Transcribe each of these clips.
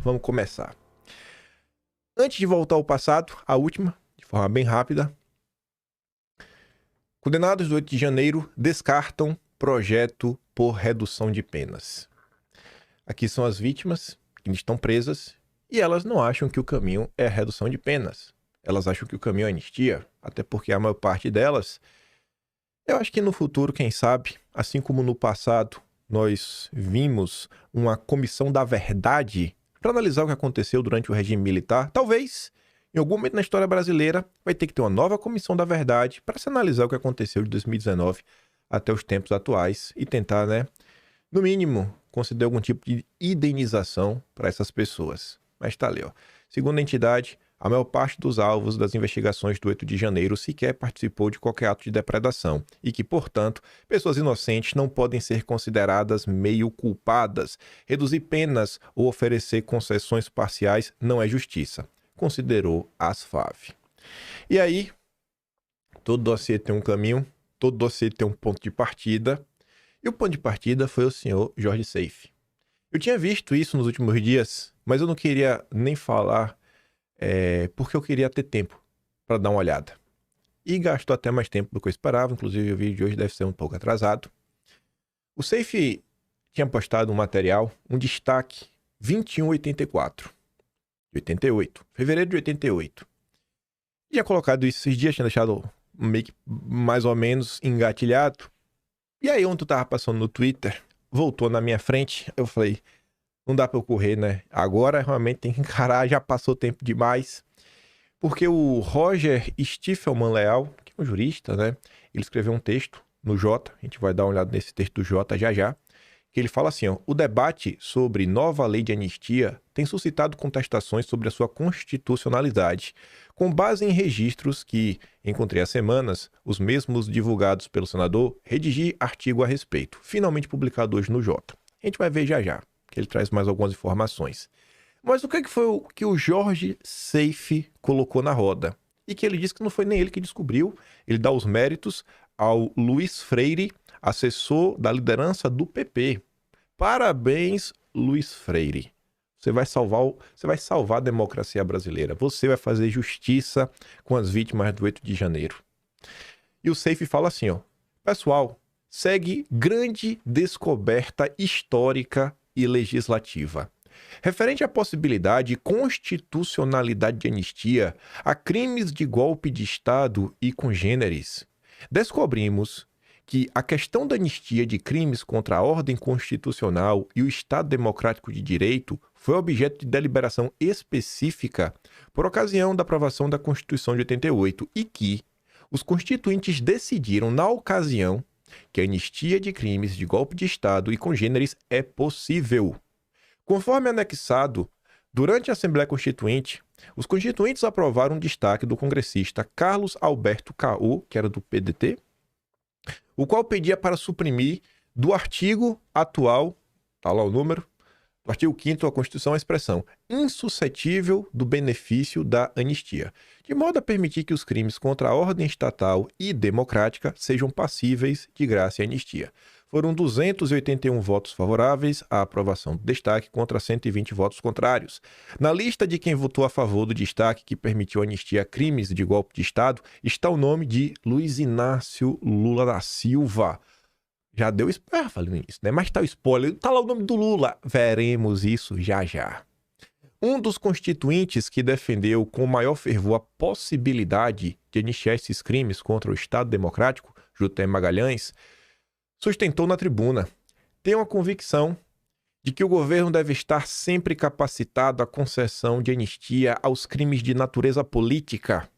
vamos começar. Antes de voltar ao passado, a última, de forma bem rápida. Condenados do 8 de janeiro descartam projeto por redução de penas. Aqui são as vítimas que estão presas e elas não acham que o caminho é a redução de penas. Elas acham que o caminho é a anistia, até porque a maior parte delas, eu acho que no futuro, quem sabe, assim como no passado, nós vimos uma comissão da verdade para analisar o que aconteceu durante o regime militar. Talvez, em algum momento na história brasileira, vai ter que ter uma nova comissão da verdade para se analisar o que aconteceu de 2019 até os tempos atuais e tentar, no mínimo, conceder algum tipo de indenização para essas pessoas. Mas tá ali, ó. Segundo a entidade, a maior parte dos alvos das investigações do 8 de janeiro sequer participou de qualquer ato de depredação e que, portanto, pessoas inocentes não podem ser consideradas meio culpadas. Reduzir penas ou oferecer concessões parciais não é justiça, considerou Asfav. E aí, todo dossiê tem um caminho, todo dossiê tem um ponto de partida, e o ponto de partida foi o senhor Jorge Seife. Eu tinha visto isso nos últimos dias, mas eu não queria nem falar porque eu queria ter tempo para dar uma olhada. E gastou até mais tempo do que eu esperava, inclusive o vídeo de hoje deve ser um pouco atrasado. O Seife tinha postado um material, um destaque 2184, de 88, fevereiro de 88. Tinha colocado isso esses dias, tinha deixado meio que mais ou menos engatilhado. E aí ontem eu tava passando no Twitter, voltou na minha frente, eu falei, não dá pra eu correr, né? Agora realmente tem que encarar, já passou tempo demais. Porque o Roger Stiefelman Leal, que é um jurista, ele escreveu um texto no Jota, a gente vai dar uma olhada nesse texto do Jota já, que ele fala assim, ó, o debate sobre nova lei de anistia tem suscitado contestações sobre a sua constitucionalidade, com base em registros que encontrei há semanas, os mesmos divulgados pelo senador, redigi artigo a respeito, finalmente publicado hoje no Jota. A gente vai ver já, que ele traz mais algumas informações. Mas o que foi o que o Jorge Seife colocou na roda? E que ele disse que não foi nem ele que descobriu, ele dá os méritos ao Luiz Freire, assessor da liderança do PP. Parabéns, Luiz Freire. Você vai salvar a democracia brasileira. Você vai fazer justiça com as vítimas do 8 de janeiro. E o Seife fala assim, ó, pessoal, segue grande descoberta histórica e legislativa. Referente à possibilidade e constitucionalidade de anistia a crimes de golpe de Estado e congêneres, descobrimos que a questão da anistia de crimes contra a ordem constitucional e o Estado democrático de direito foi objeto de deliberação específica por ocasião da aprovação da Constituição de 88 e que os constituintes decidiram, na ocasião, que a anistia de crimes de golpe de Estado e congêneres é possível. Conforme anexado, durante a Assembleia Constituinte, os constituintes aprovaram um destaque do congressista Carlos Alberto Caô, que era do PDT, o qual pedia para suprimir do artigo atual, está lá o número, do artigo 5º da Constituição a expressão insuscetível do benefício da anistia, de modo a permitir que os crimes contra a ordem estatal e democrática sejam passíveis de graça e anistia. Foram 281 votos favoráveis à aprovação do destaque contra 120 votos contrários. Na lista de quem votou a favor do destaque que permitiu anistia a crimes de golpe de Estado está o nome de Luiz Inácio Lula da Silva. Já deu spoiler falando isso, né? Mas tá o spoiler, tá lá o nome do Lula. Veremos isso já. Um dos constituintes que defendeu com maior fervor a possibilidade de anistiar esses crimes contra o Estado Democrático, José Magalhães, sustentou na tribuna: tem uma convicção de que o governo deve estar sempre capacitado à concessão de anistia aos crimes de natureza política,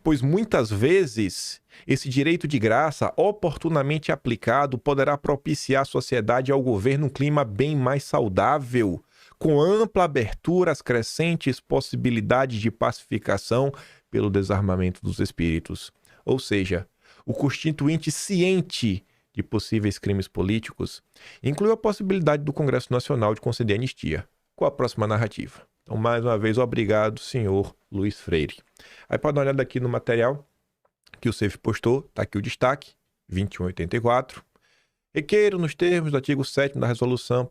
pois muitas vezes esse direito de graça, oportunamente aplicado, poderá propiciar à sociedade e ao governo um clima bem mais saudável, com ampla abertura às crescentes possibilidades de pacificação pelo desarmamento dos espíritos. Ou seja, o constituinte ciente de possíveis crimes políticos incluiu a possibilidade do Congresso Nacional de conceder anistia. Qual a próxima narrativa? Então, mais uma vez, obrigado, senhor Luiz Freire. Aí pode dar uma olhada aqui no material que o Seife postou, tá aqui o destaque, 2184. Requeiro, nos termos do artigo 7º da resolução,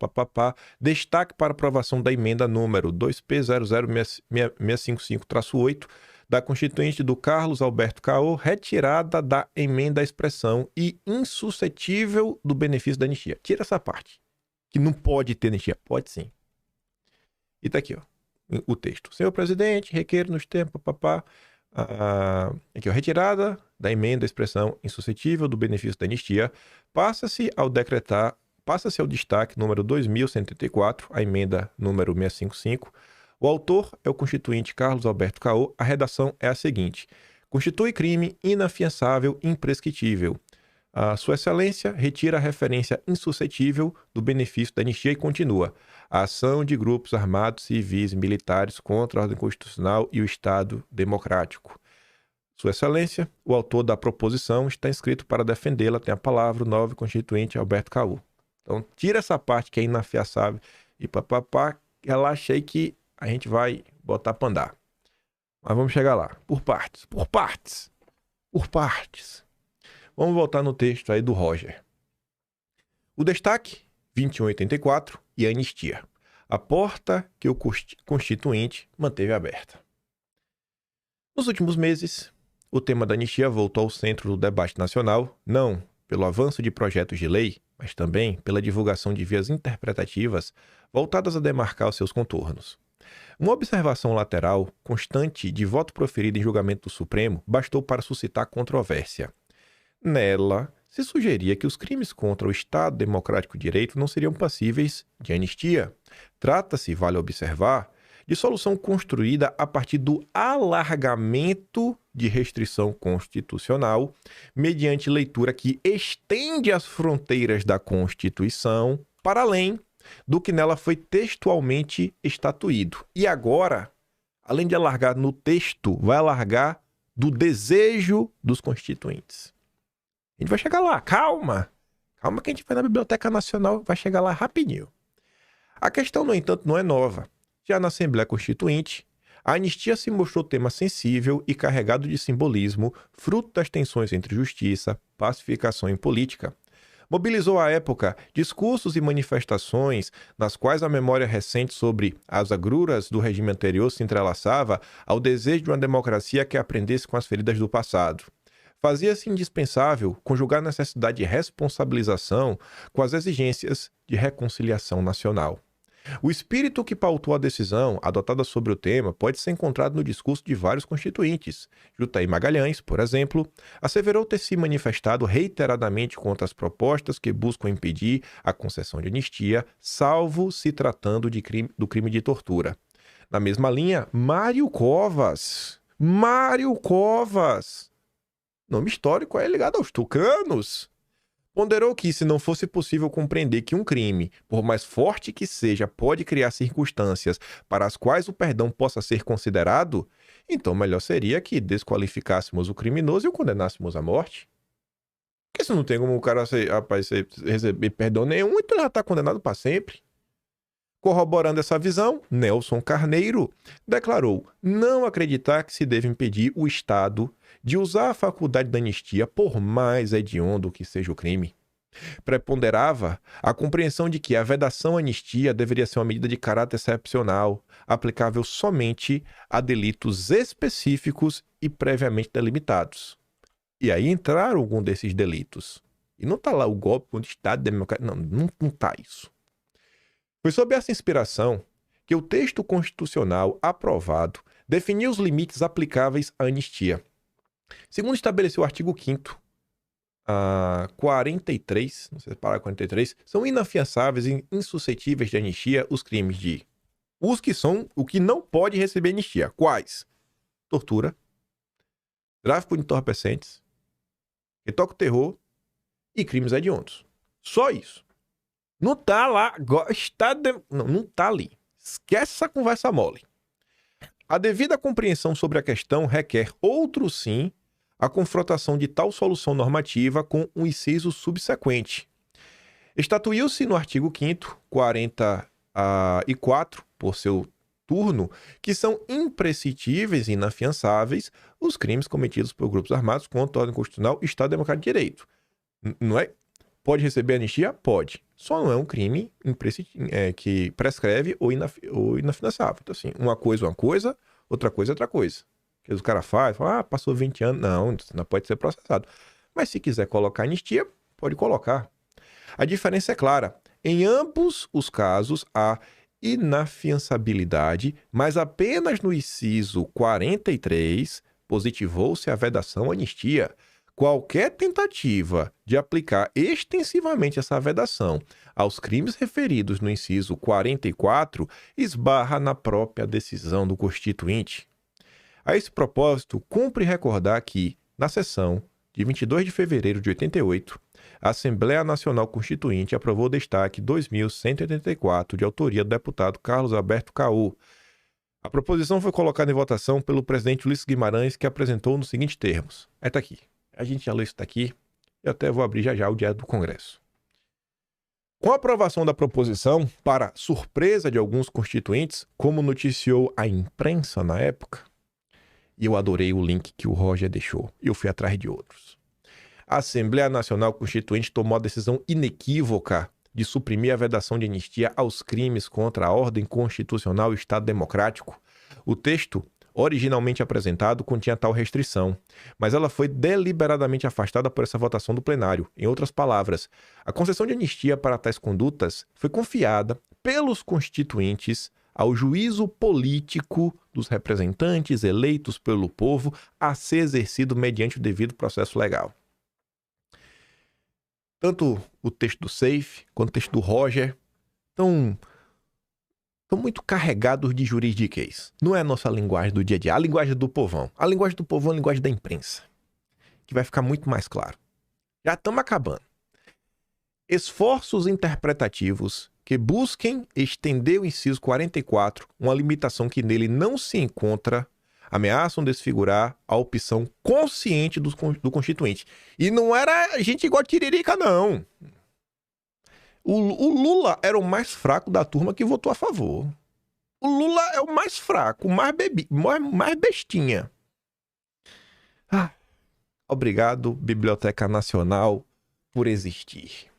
destaque para aprovação da emenda número 2P00655-8 da Constituinte do Carlos Alberto Caô, retirada da emenda à expressão e insuscetível do benefício da anistia. Tira essa parte, que não pode ter anistia. Pode sim. E tá aqui, ó, o texto. Senhor presidente, requeiro nos termos, aqui, ó, retirada da emenda à expressão insuscetível do benefício da anistia, passa-se ao destaque número 2184, a emenda número 655. O autor é o constituinte Carlos Alberto Caô. A redação é a seguinte: constitui crime inafiançável imprescritível. A Sua Excelência retira a referência insuscetível do benefício da anistia e continua: a ação de grupos armados, civis e militares contra a ordem constitucional e o Estado democrático. Sua Excelência, o autor da proposição está inscrito para defendê-la. Tem a palavra o novo constituinte Alberto Caô. Então, tira essa parte que é inafiançável e relaxa aí que a gente vai botar para andar. Mas vamos chegar lá. Por partes. Vamos voltar no texto aí do Roger. O destaque, 2184 e a anistia. A porta que o constituinte manteve aberta. Nos últimos meses, o tema da anistia voltou ao centro do debate nacional, não pelo avanço de projetos de lei, mas também pela divulgação de vias interpretativas voltadas a demarcar os seus contornos. Uma observação lateral constante de voto proferido em julgamento do Supremo bastou para suscitar controvérsia. Nela, se sugeria que os crimes contra o Estado Democrático de Direito não seriam passíveis de anistia. Trata-se, vale observar, de solução construída a partir do alargamento de restrição constitucional, mediante leitura que estende as fronteiras da Constituição para além do que nela foi textualmente estatuído. E agora, além de alargar no texto, vai alargar do desejo dos constituintes. A gente vai chegar lá, calma que a gente vai na Biblioteca Nacional, vai chegar lá rapidinho. A questão, no entanto, não é nova. Já na Assembleia Constituinte, a anistia se mostrou tema sensível e carregado de simbolismo, fruto das tensões entre justiça, pacificação e política. Mobilizou à época discursos e manifestações nas quais a memória recente sobre as agruras do regime anterior se entrelaçava ao desejo de uma democracia que aprendesse com as feridas do passado. Fazia-se indispensável conjugar a necessidade de responsabilização com as exigências de reconciliação nacional. O espírito que pautou a decisão adotada sobre o tema pode ser encontrado no discurso de vários constituintes. Jutaí Magalhães, por exemplo, asseverou ter se manifestado reiteradamente contra as propostas que buscam impedir a concessão de anistia, salvo se tratando do crime de tortura. Na mesma linha, Mário Covas, nome histórico é ligado aos tucanos, ponderou que, se não fosse possível compreender que um crime, por mais forte que seja, pode criar circunstâncias para as quais o perdão possa ser considerado, então melhor seria que desqualificássemos o criminoso e o condenássemos à morte. Porque se não tem como o cara receber perdão nenhum, então ele já está condenado para sempre. Corroborando essa visão, Nelson Carneiro declarou não acreditar que se deve impedir o Estado de usar a faculdade da anistia, por mais hediondo que seja o crime. Preponderava a compreensão de que a vedação à anistia deveria ser uma medida de caráter excepcional, aplicável somente a delitos específicos e previamente delimitados. E aí entraram algum desses delitos. E não está lá o golpe contra o Estado Democrático. Não está isso. Foi sob essa inspiração que o texto constitucional aprovado definiu os limites aplicáveis à anistia. Segundo estabeleceu o artigo 5º, 43, não sei se parágrafo 43, são inafiançáveis e insuscetíveis de anistia os crimes de... o que não pode receber anistia. Quais? Tortura, tráfico de entorpecentes, que toca o terror e crimes hediondos. Só isso. Não tá lá, não tá ali. Esquece essa conversa mole. A devida compreensão sobre a questão requer, outro sim, a confrontação de tal solução normativa com um inciso subsequente. Estatuiu-se no artigo 5º, 44, por seu turno, que são imprescindíveis e inafiançáveis os crimes cometidos por grupos armados contra a ordem constitucional e Estado Democrático de Direito. Não é? Pode receber anistia? Pode. Só não é um crime que prescreve ou inafiançável. Então, assim, uma coisa, outra coisa, outra coisa. Que o cara fala, passou 20 anos. Não pode ser processado. Mas se quiser colocar anistia, pode colocar. A diferença é clara. Em ambos os casos, há inafiançabilidade, mas apenas no inciso 43 positivou-se a vedação anistia. Qualquer tentativa de aplicar extensivamente essa vedação aos crimes referidos no inciso 44 esbarra na própria decisão do Constituinte. A esse propósito, cumpre recordar que, na sessão de 22 de fevereiro de 88, a Assembleia Nacional Constituinte aprovou o destaque 2184 de autoria do deputado Carlos Alberto Caú. A proposição foi colocada em votação pelo presidente Ulisses Guimarães, que apresentou nos seguintes termos. Está aqui. A gente já leu isso daqui. Eu até vou abrir já o diário do Congresso. Com a aprovação da proposição, para surpresa de alguns constituintes, como noticiou a imprensa na época, e eu adorei o link que o Roger deixou, eu fui atrás de outros. A Assembleia Nacional Constituinte tomou a decisão inequívoca de suprimir a vedação de anistia aos crimes contra a ordem constitucional e o Estado democrático. O texto originalmente apresentado continha tal restrição, mas ela foi deliberadamente afastada por essa votação do plenário. Em outras palavras, a concessão de anistia para tais condutas foi confiada pelos constituintes ao juízo político dos representantes eleitos pelo povo a ser exercido mediante o devido processo legal. Tanto o texto do Seif quanto o texto do Roger estão muito carregados de juridiquês. Não é a nossa linguagem do dia a dia, a linguagem do povão. A linguagem do povão é a linguagem da imprensa, que vai ficar muito mais claro. Já estamos acabando. Esforços interpretativos que busquem estender o inciso 44, uma limitação que nele não se encontra, ameaçam desfigurar a opção consciente do Constituinte. E não era gente igual a Tiririca, não. O Lula era o mais fraco da turma que votou a favor. O Lula é o mais fraco, o mais bestinha. Obrigado, Biblioteca Nacional, por existir.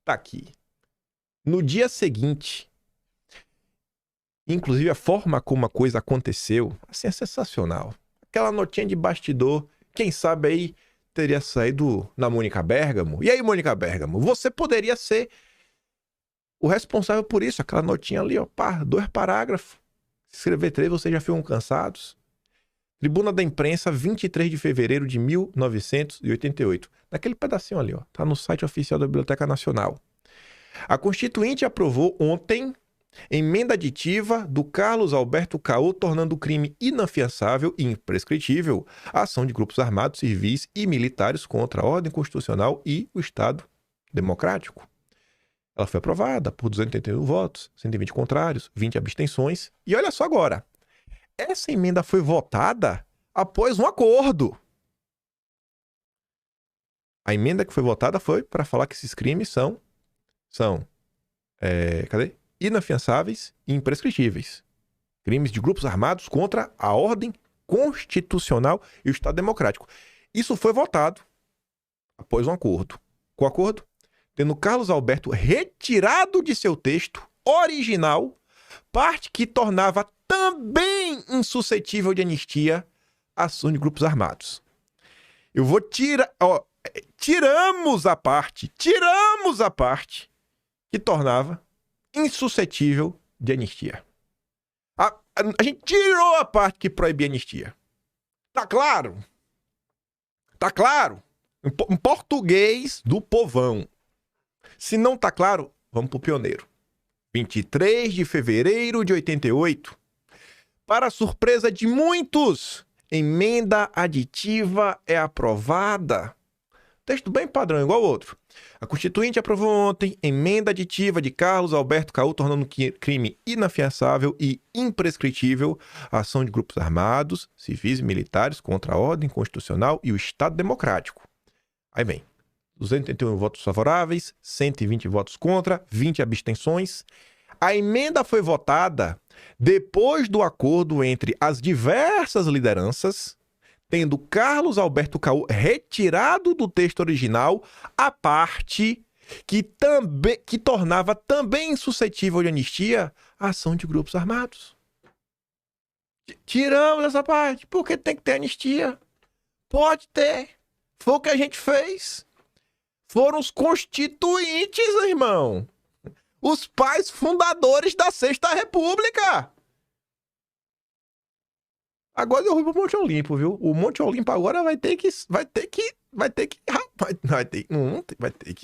Tá aqui. No dia seguinte, inclusive a forma como a coisa aconteceu, assim, é sensacional. Aquela notinha de bastidor, quem sabe aí teria saído na Mônica Bergamo. E aí, Mônica Bergamo, você poderia ser o responsável por isso. Aquela notinha ali, ó, 2 parágrafos. Se escrever 3, vocês já ficam cansados. Tribuna da Imprensa, 23 de fevereiro de 1988. Naquele pedacinho ali, ó, tá no site oficial da Biblioteca Nacional. A Constituinte aprovou ontem emenda aditiva do Carlos Alberto Caú, tornando o crime inafiançável e imprescritível a ação de grupos armados, civis e militares contra a ordem constitucional e o Estado democrático. Ela foi aprovada por 281 votos, 120 contrários, 20 abstenções. E olha só agora, essa emenda foi votada após um acordo. A emenda que foi votada foi para falar que esses crimes são inafiançáveis e imprescritíveis. Crimes de grupos armados contra a ordem constitucional e o Estado democrático. Isso foi votado após um acordo. Com o acordo, tendo Carlos Alberto retirado de seu texto original parte que tornava também insuscetível de anistia a ação de grupos armados. Eu vou tirar... Tiramos a parte que tornava insuscetível de anistia. A gente tirou a parte que proibia anistia. Tá claro? Tá claro? Em português do povão. Se não tá claro, vamos pro pioneiro. 23 de fevereiro de 88. Para surpresa de muitos, emenda aditiva é aprovada. Texto bem padrão, igual ao outro. A Constituinte aprovou ontem emenda aditiva de Carlos Alberto Caú, tornando crime inafiançável e imprescritível a ação de grupos armados, civis e militares contra a ordem constitucional e o Estado democrático. Aí vem, 281 votos favoráveis, 120 votos contra, 20 abstenções. A emenda foi votada depois do acordo entre as diversas lideranças, tendo Carlos Alberto Caú retirado do texto original a parte que tornava também insuscetível de anistia a ação de grupos armados. Tiramos essa parte, porque tem que ter anistia. Pode ter. Foi o que a gente fez. Foram os constituintes, irmão. Os pais fundadores da Sexta República. Agora eu fui pro Monte Olimpo, viu? O Monte Olimpo agora vai ter que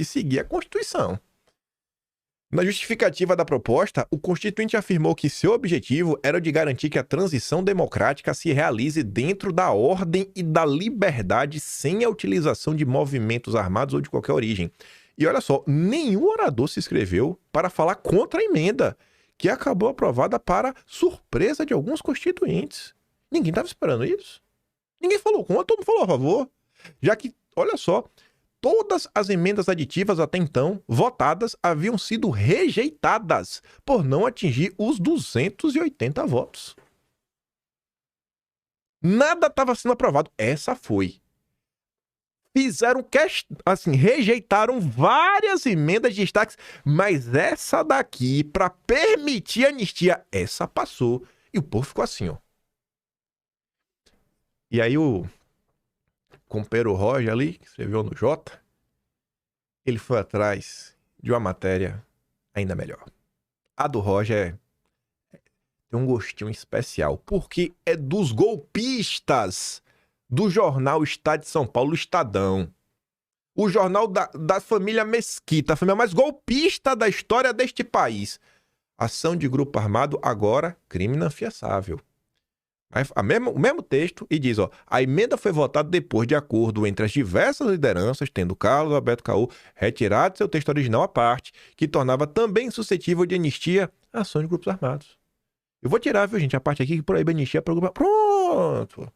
seguir a Constituição. Na justificativa da proposta, o constituinte afirmou que seu objetivo era o de garantir que a transição democrática se realize dentro da ordem e da liberdade sem a utilização de movimentos armados ou de qualquer origem. E olha só, nenhum orador se inscreveu para falar contra a emenda, que acabou aprovada para surpresa de alguns constituintes. Ninguém estava esperando isso. Ninguém falou contra, todo mundo falou a favor. Já que, olha só, todas as emendas aditivas até então votadas haviam sido rejeitadas por não atingir os 280 votos. Nada estava sendo aprovado. Essa foi. Fizeram rejeitaram várias emendas de destaques, mas essa daqui, para permitir anistia, essa passou. E o povo ficou assim, ó. E aí o companheiro Roger ali, que escreveu no Jota, ele foi atrás de uma matéria ainda melhor. A do Roger tem um gostinho especial, porque é dos golpistas do jornal Estado de São Paulo, Estadão. O jornal da família Mesquita, a família mais golpista da história deste país. Ação de grupo armado, agora crime inafiançável. O mesmo texto e diz, ó, a emenda foi votada depois de acordo entre as diversas lideranças, tendo Carlos Alberto Caô retirado seu texto original à parte, que tornava também suscetível de anistia a ação de grupos armados. Eu vou tirar, viu, gente, a parte aqui que proíbe anistia para o grupo. Pronto!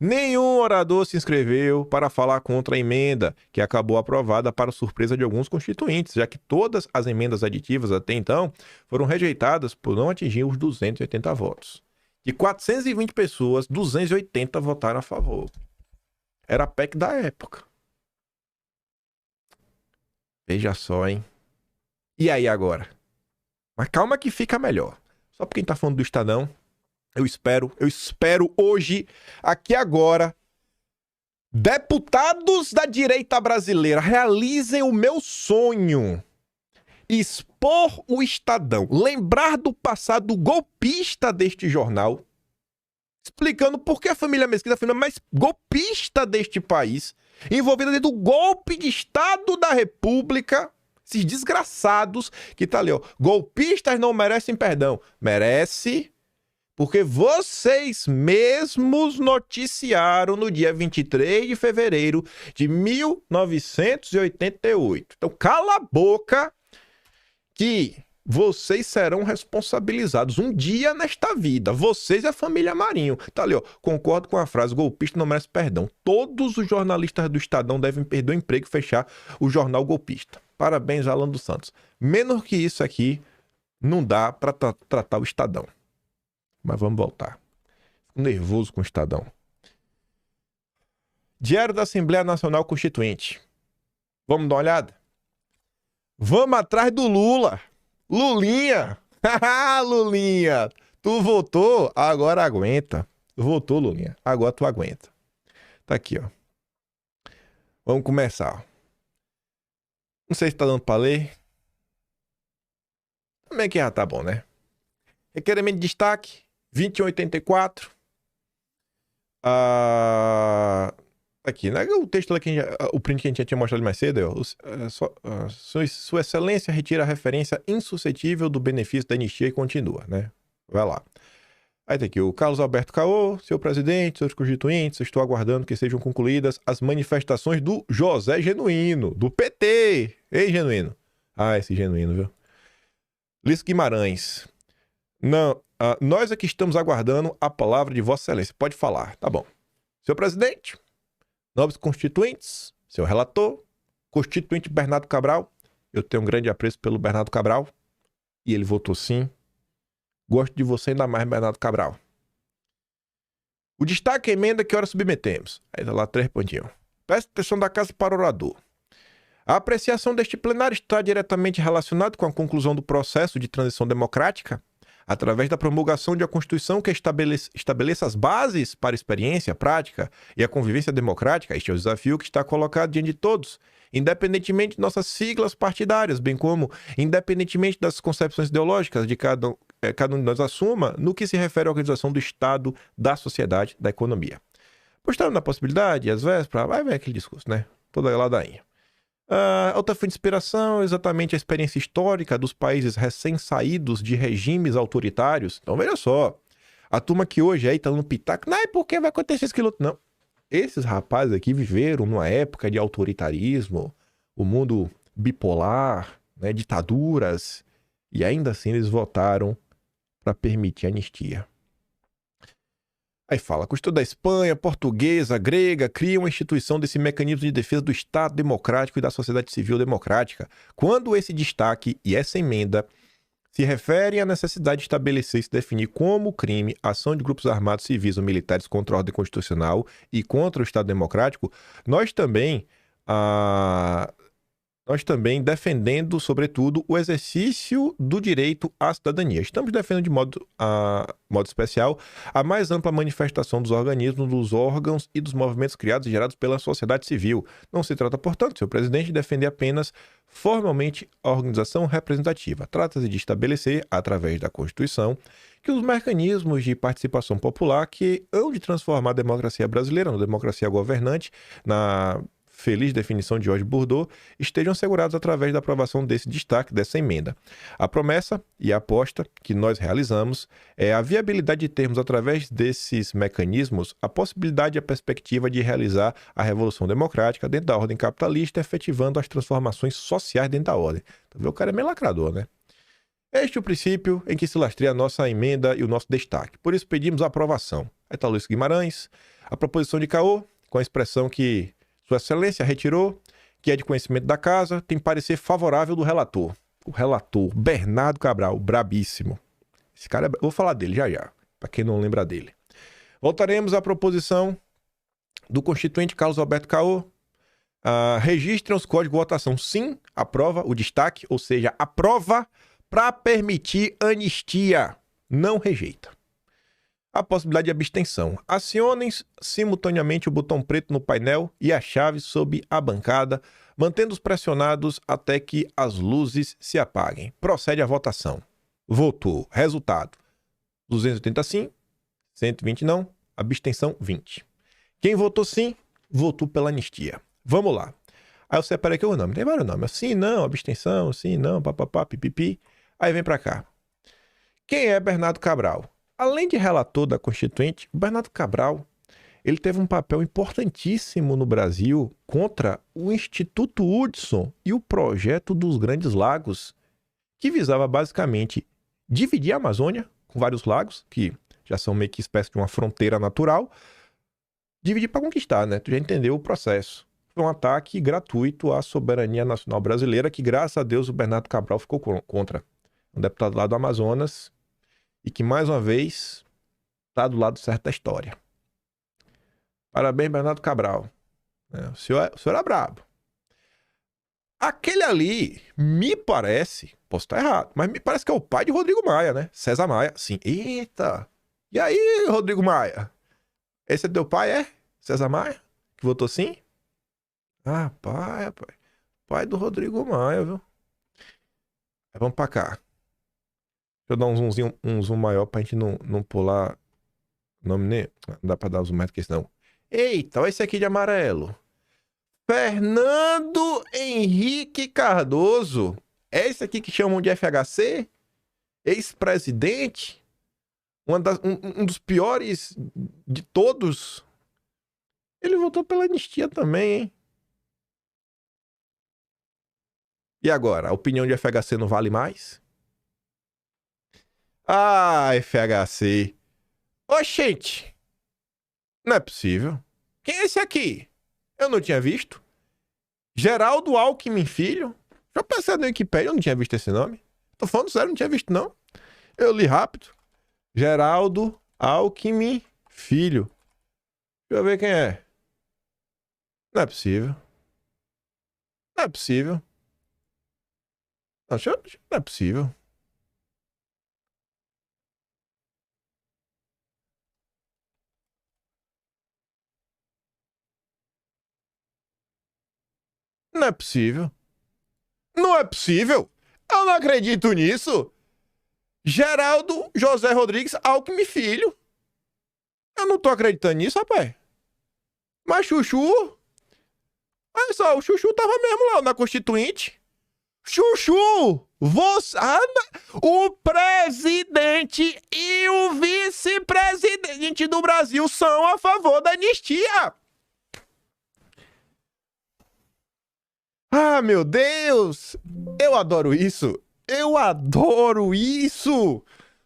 Nenhum orador se inscreveu para falar contra a emenda, que acabou aprovada para surpresa de alguns constituintes, já que todas as emendas aditivas até então foram rejeitadas por não atingir os 280 votos. De 420 pessoas, 280 votaram a favor. Era a PEC da época. Veja só, hein? E aí agora? Mas calma que fica melhor. Só porque quem tá falando do Estadão, eu espero hoje, aqui agora, deputados da direita brasileira, realizem o meu sonho. Expor o Estadão, lembrar do passado golpista deste jornal, explicando por que a família Mesquita é a família mais golpista deste país, envolvida dentro do golpe de Estado da República, esses desgraçados que tá ali, ó, golpistas não merecem perdão. Merece, porque vocês mesmos noticiaram no dia 23 de fevereiro de 1988. Então cala a boca, que vocês serão responsabilizados um dia nesta vida. Vocês e a família Marinho. Tá ali, ó. Concordo com a frase, golpista não merece perdão. Todos os jornalistas do Estadão devem perder o emprego e fechar o jornal golpista. Parabéns, Alan dos Santos. Menos que isso aqui, não dá para tratar o Estadão. Mas vamos voltar. Fico nervoso com o Estadão. Diário da Assembleia Nacional Constituinte. Vamos dar uma olhada? Vamos atrás do Lula. Lulinha. Lulinha. Tu votou, agora aguenta. Tu votou, Lulinha. Agora tu aguenta. Tá aqui, ó. Vamos começar. Não sei se tá dando pra ler. Também que já tá bom, né? Requerimento de destaque. 2184. Aqui, né? O texto lá, o print que a gente já tinha mostrado mais cedo, ó, Sua Excelência retira a referência insuscetível do benefício da anistia e continua, né? Vai lá. Aí tem aqui o Carlos Alberto Caô, seu presidente, seus constituintes, estou aguardando que sejam concluídas as manifestações do José Genuíno, do PT. Ei, Genuíno. Ah, esse Genuíno, viu? Liz Guimarães. Não, nós aqui estamos aguardando a palavra de Vossa Excelência. Pode falar, tá bom. Seu presidente, nobres constituintes, seu relator, constituinte Bernardo Cabral. Eu tenho um grande apreço pelo Bernardo Cabral. E ele votou sim. Gosto de você ainda mais, Bernardo Cabral. O destaque é a emenda que ora submetemos. Aí tá lá 3 pontinhos. Peço atenção da casa para o orador. A apreciação deste plenário está diretamente relacionada com a conclusão do processo de transição democrática, através da promulgação de uma Constituição que estabeleça as bases para a experiência, prática e a convivência democrática. Este é o desafio que está colocado diante de todos, independentemente de nossas siglas partidárias, bem como independentemente das concepções ideológicas de cada um de nós assuma no que se refere à organização do Estado, da sociedade, da economia. Postando na possibilidade, às vésperas, vai ver aquele discurso, né? Toda a ladainha. Outra fonte de inspiração é exatamente a experiência histórica dos países recém-saídos de regimes autoritários. Então, veja só, a turma que hoje aí tá no pitaco, não é porque vai acontecer isso que outro. Não. Esses rapazes aqui viveram numa época de autoritarismo, o mundo bipolar, né, ditaduras, e ainda assim eles votaram para permitir a anistia. Aí fala, custou da Espanha, portuguesa, grega, cria uma instituição desse mecanismo de defesa do Estado democrático e da sociedade civil democrática. Quando esse destaque e essa emenda se referem à necessidade de estabelecer e se definir como crime ação de grupos armados civis ou militares contra a ordem constitucional e contra o Estado democrático, nós também defendendo, sobretudo, o exercício do direito à cidadania. Estamos defendendo de modo especial a mais ampla manifestação dos organismos, dos órgãos e dos movimentos criados e gerados pela sociedade civil. Não se trata, portanto, senhor presidente, de defender apenas formalmente a organização representativa. Trata-se de estabelecer, através da Constituição, que os mecanismos de participação popular que hão de transformar a democracia brasileira na democracia governante, na feliz definição de Jorge Bourdieu, estejam assegurados através da aprovação desse destaque, dessa emenda. A promessa e a aposta que nós realizamos é a viabilidade de termos, através desses mecanismos, a possibilidade e a perspectiva de realizar a revolução democrática dentro da ordem capitalista, efetivando as transformações sociais dentro da ordem. Então, o cara é meio lacrador, né? Este é o princípio em que se lastreia a nossa emenda e o nosso destaque. Por isso pedimos a aprovação. Aí está Luiz Guimarães, a proposição de caô, com a expressão que Sua Excelência retirou, que é de conhecimento da casa, tem parecer favorável do relator. O relator, Bernardo Cabral, brabíssimo. Esse cara, vou falar dele já, para quem não lembra dele. Voltaremos à proposição do constituinte Carlos Alberto Caô. Registrem os códigos de votação. Sim, aprova o destaque, ou seja, aprova para permitir anistia. Não rejeita. A possibilidade de abstenção. Acionem simultaneamente o botão preto no painel e a chave sob a bancada, mantendo-os pressionados até que as luzes se apaguem. Procede a votação. Votou. Resultado: 280 sim, 120 não, abstenção 20. Quem votou sim, votou pela anistia. Vamos lá. Aí eu separei aqui o nome. Tem vários nomes. Sim, não, abstenção, sim, não, papapá, pipipi. Aí vem pra cá. Quem é Bernardo Cabral? Além de relator da Constituinte, o Bernardo Cabral, ele teve um papel importantíssimo no Brasil contra o Instituto Hudson e o projeto dos Grandes Lagos, que visava basicamente dividir a Amazônia com vários lagos, que já são meio que espécie de uma fronteira natural, dividir para conquistar, né? Tu já entendeu o processo. Foi um ataque gratuito à soberania nacional brasileira, que graças a Deus o Bernardo Cabral ficou contra. Um deputado lá do Amazonas, e que, mais uma vez, está do lado certo da história. Parabéns, Bernardo Cabral. O senhor é brabo. Aquele ali, me parece, posso estar errado, mas me parece que é o pai de Rodrigo Maia, né? César Maia. Sim. Eita! E aí, Rodrigo Maia? Esse é teu pai, é? César Maia? Que votou sim? Ah, pai. Pai do Rodrigo Maia, viu? Aí vamos pra cá. Deixa eu dar um zoom maior pra gente não pular o nome nem. Não dá pra dar um zoom mais do que isso, não. Eita, olha esse aqui de amarelo. Fernando Henrique Cardoso. É esse aqui que chamam de FHC? Ex-presidente? Um dos piores de todos. Ele votou pela anistia também, hein? E agora? A opinião de FHC não vale mais? Ah, FHC. Oxente. Não é possível. Quem é esse aqui? Eu não tinha visto. Geraldo Alckmin Filho. Já pensei no Wikipedia, eu não tinha visto esse nome. Tô falando sério, não tinha visto não. Eu li rápido. Geraldo Alckmin Filho. Deixa eu ver quem é. Não é possível. Não é possível. Não, não é possível. Não é possível. Não é possível. Eu não acredito nisso. Geraldo José Rodrigues Alckmin Filho. Eu não tô acreditando nisso, rapaz. Mas Chuchu, olha só, o Chuchu tava mesmo lá na Constituinte. Chuchu, você, o presidente e o vice-presidente do Brasil são a favor da anistia. Ah, meu Deus! Eu adoro isso! Eu adoro isso!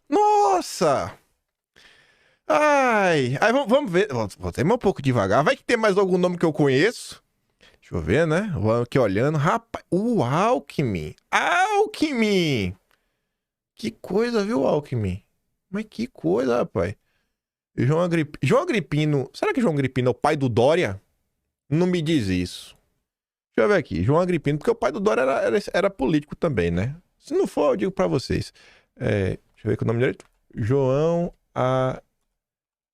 Nossa! Ai! Aí vamos ver. Vou ter um pouco devagar. Vai que tem mais algum nome que eu conheço. Deixa eu ver, né? Vou aqui olhando. Rapaz, o Alckmin! Alckmin! Que coisa, viu, Alckmin? Mas que coisa, rapaz. João Agripino. Será que João Agripino é o pai do Dória? Não me diz isso. Deixa eu ver aqui. João Agripino, porque o pai do Dória era político também, né? Se não for, eu digo pra vocês. Deixa eu ver que o nome direito. João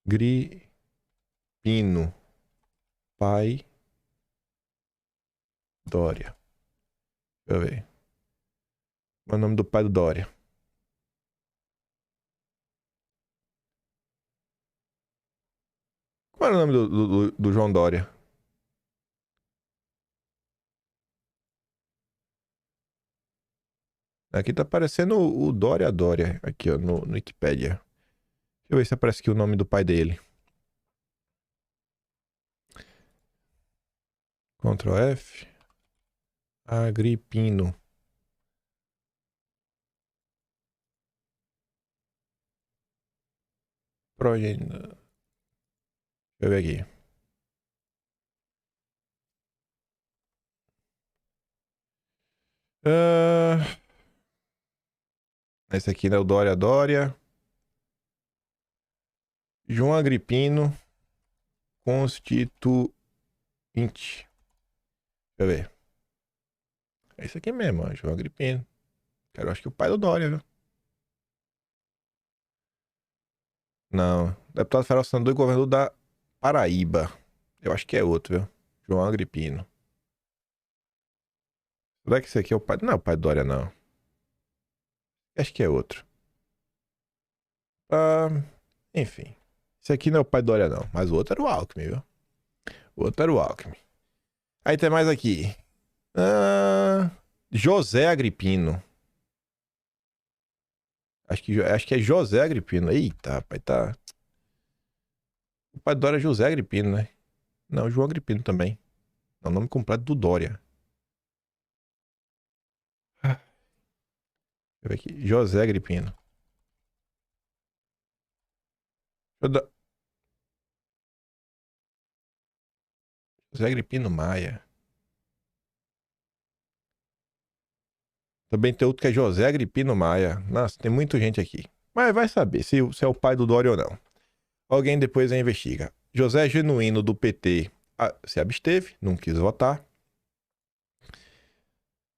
Agripino. Pai Dória. Deixa eu ver. Qual é o nome do pai do Dória? Qual era o nome do João Dória? Aqui tá aparecendo o Dória Dória. Aqui, ó, no Wikipedia. Deixa eu ver se aparece aqui o nome do pai dele. Ctrl F. Agripino. Deixa eu ver aqui. Esse aqui, né? O Dória Dória. João Agripino. Constituinte. Deixa eu ver. É isso aqui mesmo, ó, João Agripino. Eu acho que o pai do Dória, viu? Não. Deputado federal, senador e governador da Paraíba. Eu acho que é outro, viu? João Agripino. Será que esse aqui é o pai? Não é o pai do Dória, não. Acho que é outro. Ah, enfim. Esse aqui não é o pai do Dória, não. Mas o outro era o Alckmin, viu? O outro era o Alckmin. Aí tem mais aqui. José Agripino. Acho que é José Agripino. Eita, rapaz, tá. O pai do Dória é José Agripino, né? Não, João Agripino também. É o nome completo do Dória. Ah, deixa eu ver aqui. José Agripino. José Agripino Maia. Também tem outro que é José Agripino Maia. Nossa, tem muita gente aqui. Mas vai saber se é o pai do Dória ou não. Alguém depois investiga. José Genuíno, do PT, se absteve, não quis votar.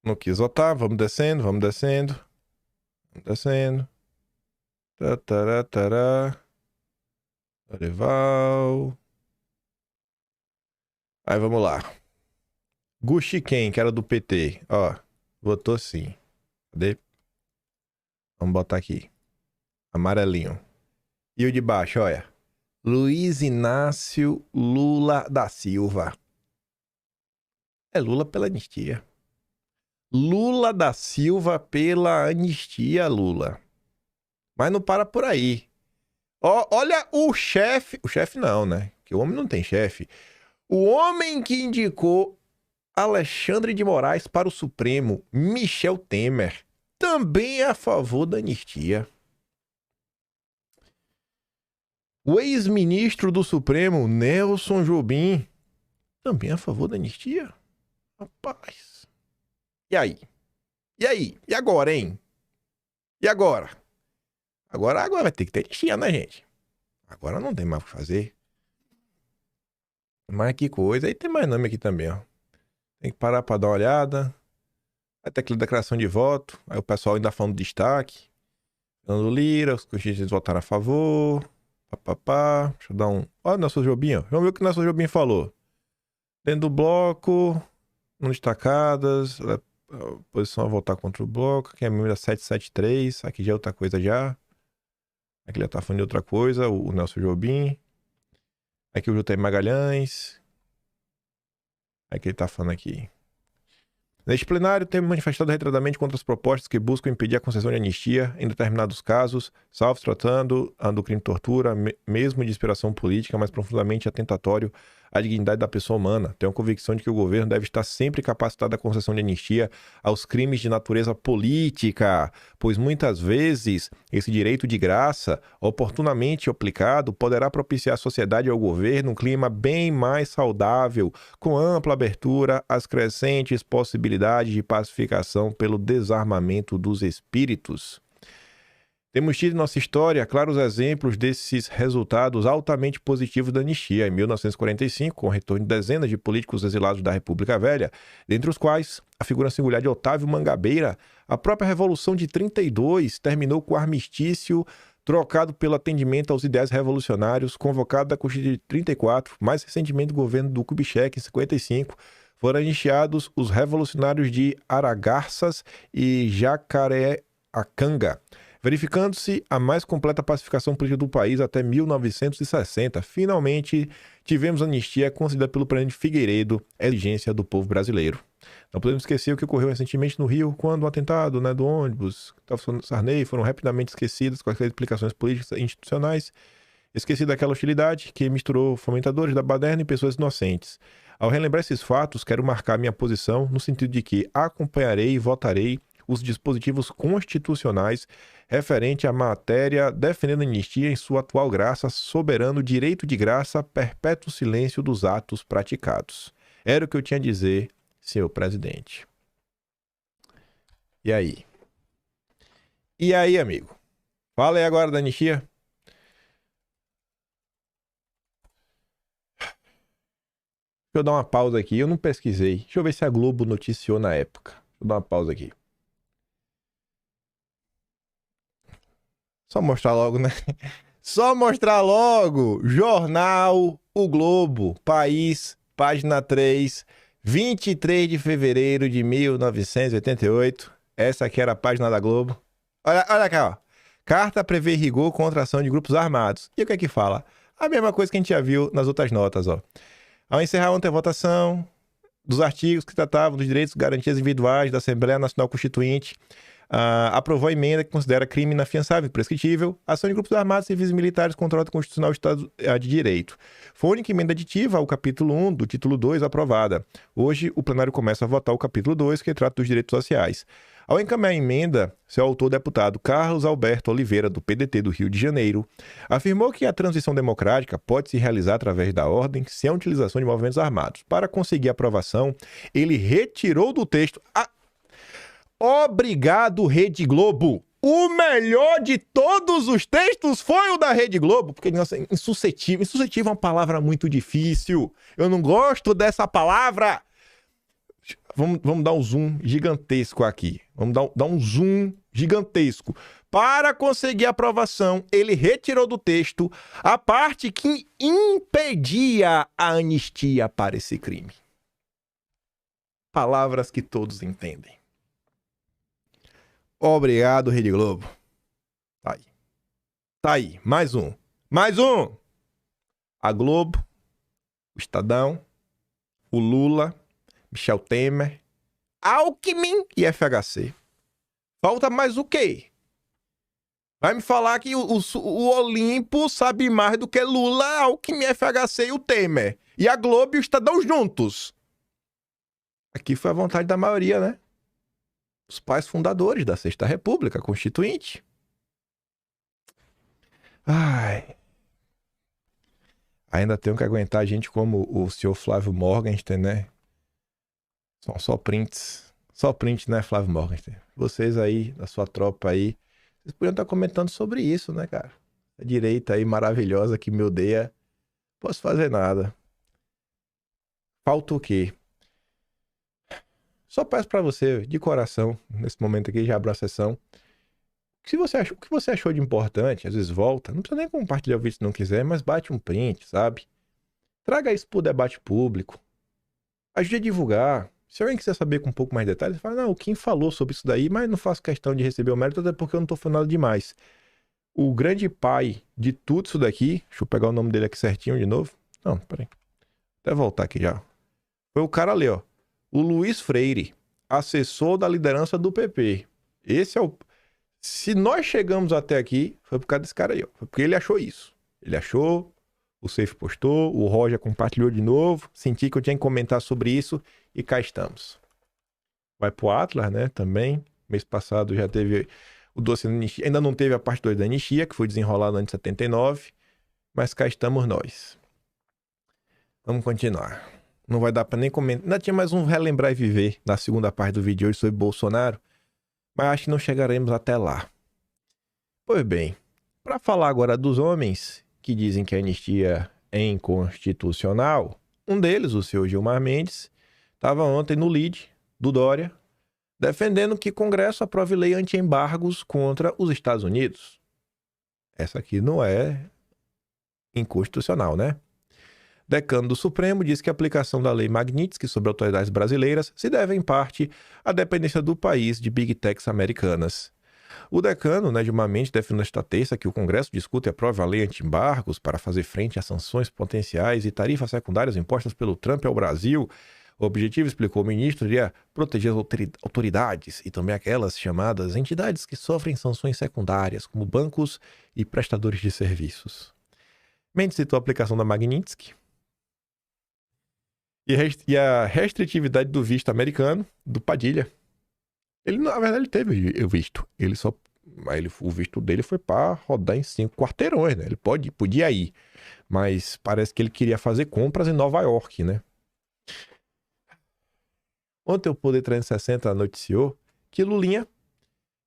Não quis votar. Vamos descendo, vamos descendo. Vamos descendo. Tará, tará. Dorival. Aí vamos lá. Guxiquem, que era do PT. Ó, votou sim. Cadê? Vamos botar aqui. Amarelinho. E o de baixo, olha. Luiz Inácio Lula da Silva. É Lula pela anistia. Lula da Silva pela anistia, Lula. Mas não para por aí. Olha o chefe. O chefe não, né? Que o homem não tem chefe. O homem que indicou Alexandre de Moraes para o Supremo, Michel Temer, também é a favor da anistia. O ex-ministro do Supremo, Nelson Jobim, também é a favor da anistia? Rapaz. E aí? E aí? E agora, hein? E agora? Agora vai ter que ter anistia, né, gente? Agora não tem mais o que fazer. Mas que coisa. Aí tem mais nome aqui também, ó. Tem que parar pra dar uma olhada. Vai ter aquela declaração de voto. Aí o pessoal ainda falando de destaque. Fernando Lira, os constituintes votaram a favor. Papapá. Deixa eu dar um... Olha o Nelson Jobim, ó. Vamos ver o que o Nelson Jobim falou. Dentro do bloco, não destacadas, posição a votar contra o bloco, que é a emenda 773, aqui já é outra coisa já. Aqui ele já tá falando de outra coisa, o Nelson Jobim. Aqui o Jutem Magalhães. Aqui ele tá falando aqui. Neste plenário, temos manifestado reiteradamente contra as propostas que buscam impedir a concessão de anistia em determinados casos, salvo se tratando do crime de tortura, mesmo de inspiração política, mas profundamente atentatório à dignidade da pessoa humana. Tenho a convicção de que o governo deve estar sempre capacitado à concessão de anistia aos crimes de natureza política, pois muitas vezes esse direito de graça, oportunamente aplicado, poderá propiciar à sociedade e ao governo um clima bem mais saudável, com ampla abertura às crescentes possibilidades de pacificação pelo desarmamento dos espíritos. Temos tido em nossa história claros exemplos desses resultados altamente positivos da anistia. Em 1945, com o retorno de dezenas de políticos exilados da República Velha, dentre os quais a figura singular de Otávio Mangabeira, a própria Revolução de 32 terminou com o armistício trocado pelo atendimento aos ideais revolucionários, convocado da Constituição de 34, mais recentemente do governo do Kubitschek, em 55, foram anistiados os revolucionários de Aragarças e Jacareacanga, verificando-se a mais completa pacificação política do país até 1960. Finalmente, tivemos a anistia concedida pelo presidente Figueiredo, exigência do povo brasileiro. Não podemos esquecer o que ocorreu recentemente no Rio, quando o atentado do ônibus Sarney foram rapidamente esquecidas com as explicações políticas e institucionais, esquecida aquela hostilidade que misturou fomentadores da baderna e pessoas inocentes. Ao relembrar esses fatos, quero marcar minha posição no sentido de que acompanharei e votarei os dispositivos constitucionais referente à matéria defendendo a anistia em sua atual graça, soberano direito de graça, perpétuo silêncio dos atos praticados. Era o que eu tinha a dizer, senhor presidente. E aí? E aí, amigo? Fala aí agora da anistia. Deixa eu dar uma pausa aqui. Eu não pesquisei. Deixa eu ver se a Globo noticiou na época. Deixa eu dar uma pausa aqui. Só mostrar logo, né? Só mostrar logo. Jornal O Globo, País, página 3, 23 de fevereiro de 1988. Essa aqui era a página da Globo. Olha cá, ó. Carta prevê rigor contra a ação de grupos armados. E o que é que fala? A mesma coisa que a gente já viu nas outras notas, ó. Ao encerrar ontem a votação dos artigos que tratavam dos direitos e garantias individuais da Assembleia Nacional Constituinte, aprovou a emenda que considera crime inafiançável e prescritível a ação de grupos armados, civis e militares contra a ordem constitucional do Estado de Direito. Foi a única emenda aditiva ao capítulo 1 do título 2 aprovada. Hoje, o plenário começa a votar o capítulo 2, que trata dos direitos sociais. Ao encaminhar a emenda, seu autor, o deputado Carlos Alberto Oliveira, do PDT do Rio de Janeiro, afirmou que a transição democrática pode se realizar através da ordem sem a utilização de movimentos armados. Para conseguir aprovação, ele retirou do texto... Obrigado, Rede Globo! O melhor de todos os textos foi o da Rede Globo, porque, nossa, insuscetível. Insuscetível é uma palavra muito difícil. Eu não gosto dessa palavra. Vamos dar um zoom gigantesco aqui. Vamos dar um zoom gigantesco. Para conseguir aprovação, ele retirou do texto a parte que impedia a anistia para esse crime. Palavras que todos entendem. Obrigado, Rede Globo. Tá aí. Tá aí. Mais um. Mais um! A Globo, o Estadão, o Lula, Michel Temer, Alckmin e FHC. Falta mais o quê? Vai me falar que o Olimpo sabe mais do que Lula, Alckmin, FHC e o Temer. E a Globo e o Estadão juntos. Aqui foi a vontade da maioria, né? Os pais fundadores da Sexta República Constituinte. Ai. Ainda tenho que aguentar gente como o senhor Flávio Morgenstern, né? São só prints. Só print, né, Flávio Morgenstern? Vocês aí, da sua tropa aí, vocês podiam estar comentando sobre isso, né, cara? A direita aí maravilhosa que me odeia. Posso fazer nada. Falta o quê? Só peço para você, de coração, nesse momento aqui, já abro a sessão. Se você achou, o que você achou de importante, às vezes volta. Não precisa nem compartilhar o vídeo se não quiser, mas bate um print, sabe? Traga isso para o debate público. Ajude a divulgar. Se alguém quiser saber com um pouco mais de detalhes, fala, não, o Kim falou sobre isso daí, mas não faço questão de receber o mérito, até porque eu não estou falando nada demais. O grande pai de tudo isso daqui, deixa eu pegar o nome dele aqui certinho de novo. Não, peraí. Até voltar aqui já. Foi o cara ali, ó. O Luiz Freire, assessor da liderança do PP. Esse é o... Se nós chegamos até aqui, foi por causa desse cara aí, ó. Foi porque ele achou isso. Ele achou, o Safe postou, o Roger compartilhou de novo, senti que eu tinha que comentar sobre isso e cá estamos. Vai pro Atlas, né, também. Mês passado já teve o doce da anistia. Ainda não teve a parte 2 da anistia, que foi desenrolada antes de 79, mas cá estamos nós. Vamos continuar. Não vai dar pra nem comentar. Ainda tinha mais um relembrar e viver na segunda parte do vídeo hoje sobre Bolsonaro, mas acho que não chegaremos até lá. Pois bem, para falar agora dos homens que dizem que a anistia é inconstitucional, um deles, o senhor Gilmar Mendes, estava ontem no lead do Dória, defendendo que o Congresso aprove lei anti-embargos contra os Estados Unidos. Essa aqui não é inconstitucional, né? Decano do Supremo diz que a aplicação da lei Magnitsky sobre autoridades brasileiras se deve, em parte, à dependência do país de Big Techs americanas. O decano, Gilmar Mendes, definiu nesta terça que o Congresso discute e aprove a lei anti-embargos para fazer frente a sanções potenciais e tarifas secundárias impostas pelo Trump ao Brasil. O objetivo, explicou o ministro, seria proteger as autoridades e também aquelas chamadas entidades que sofrem sanções secundárias, como bancos e prestadores de serviços. Mendes citou a aplicação da Magnitsky e a restritividade do visto americano, do Padilha. Ele, na verdade, ele teve o visto. O visto dele foi para rodar em 5 quarteirões, né? Ele podia ir, mas parece que ele queria fazer compras em Nova York, né? Ontem o Poder 360 noticiou que Lulinha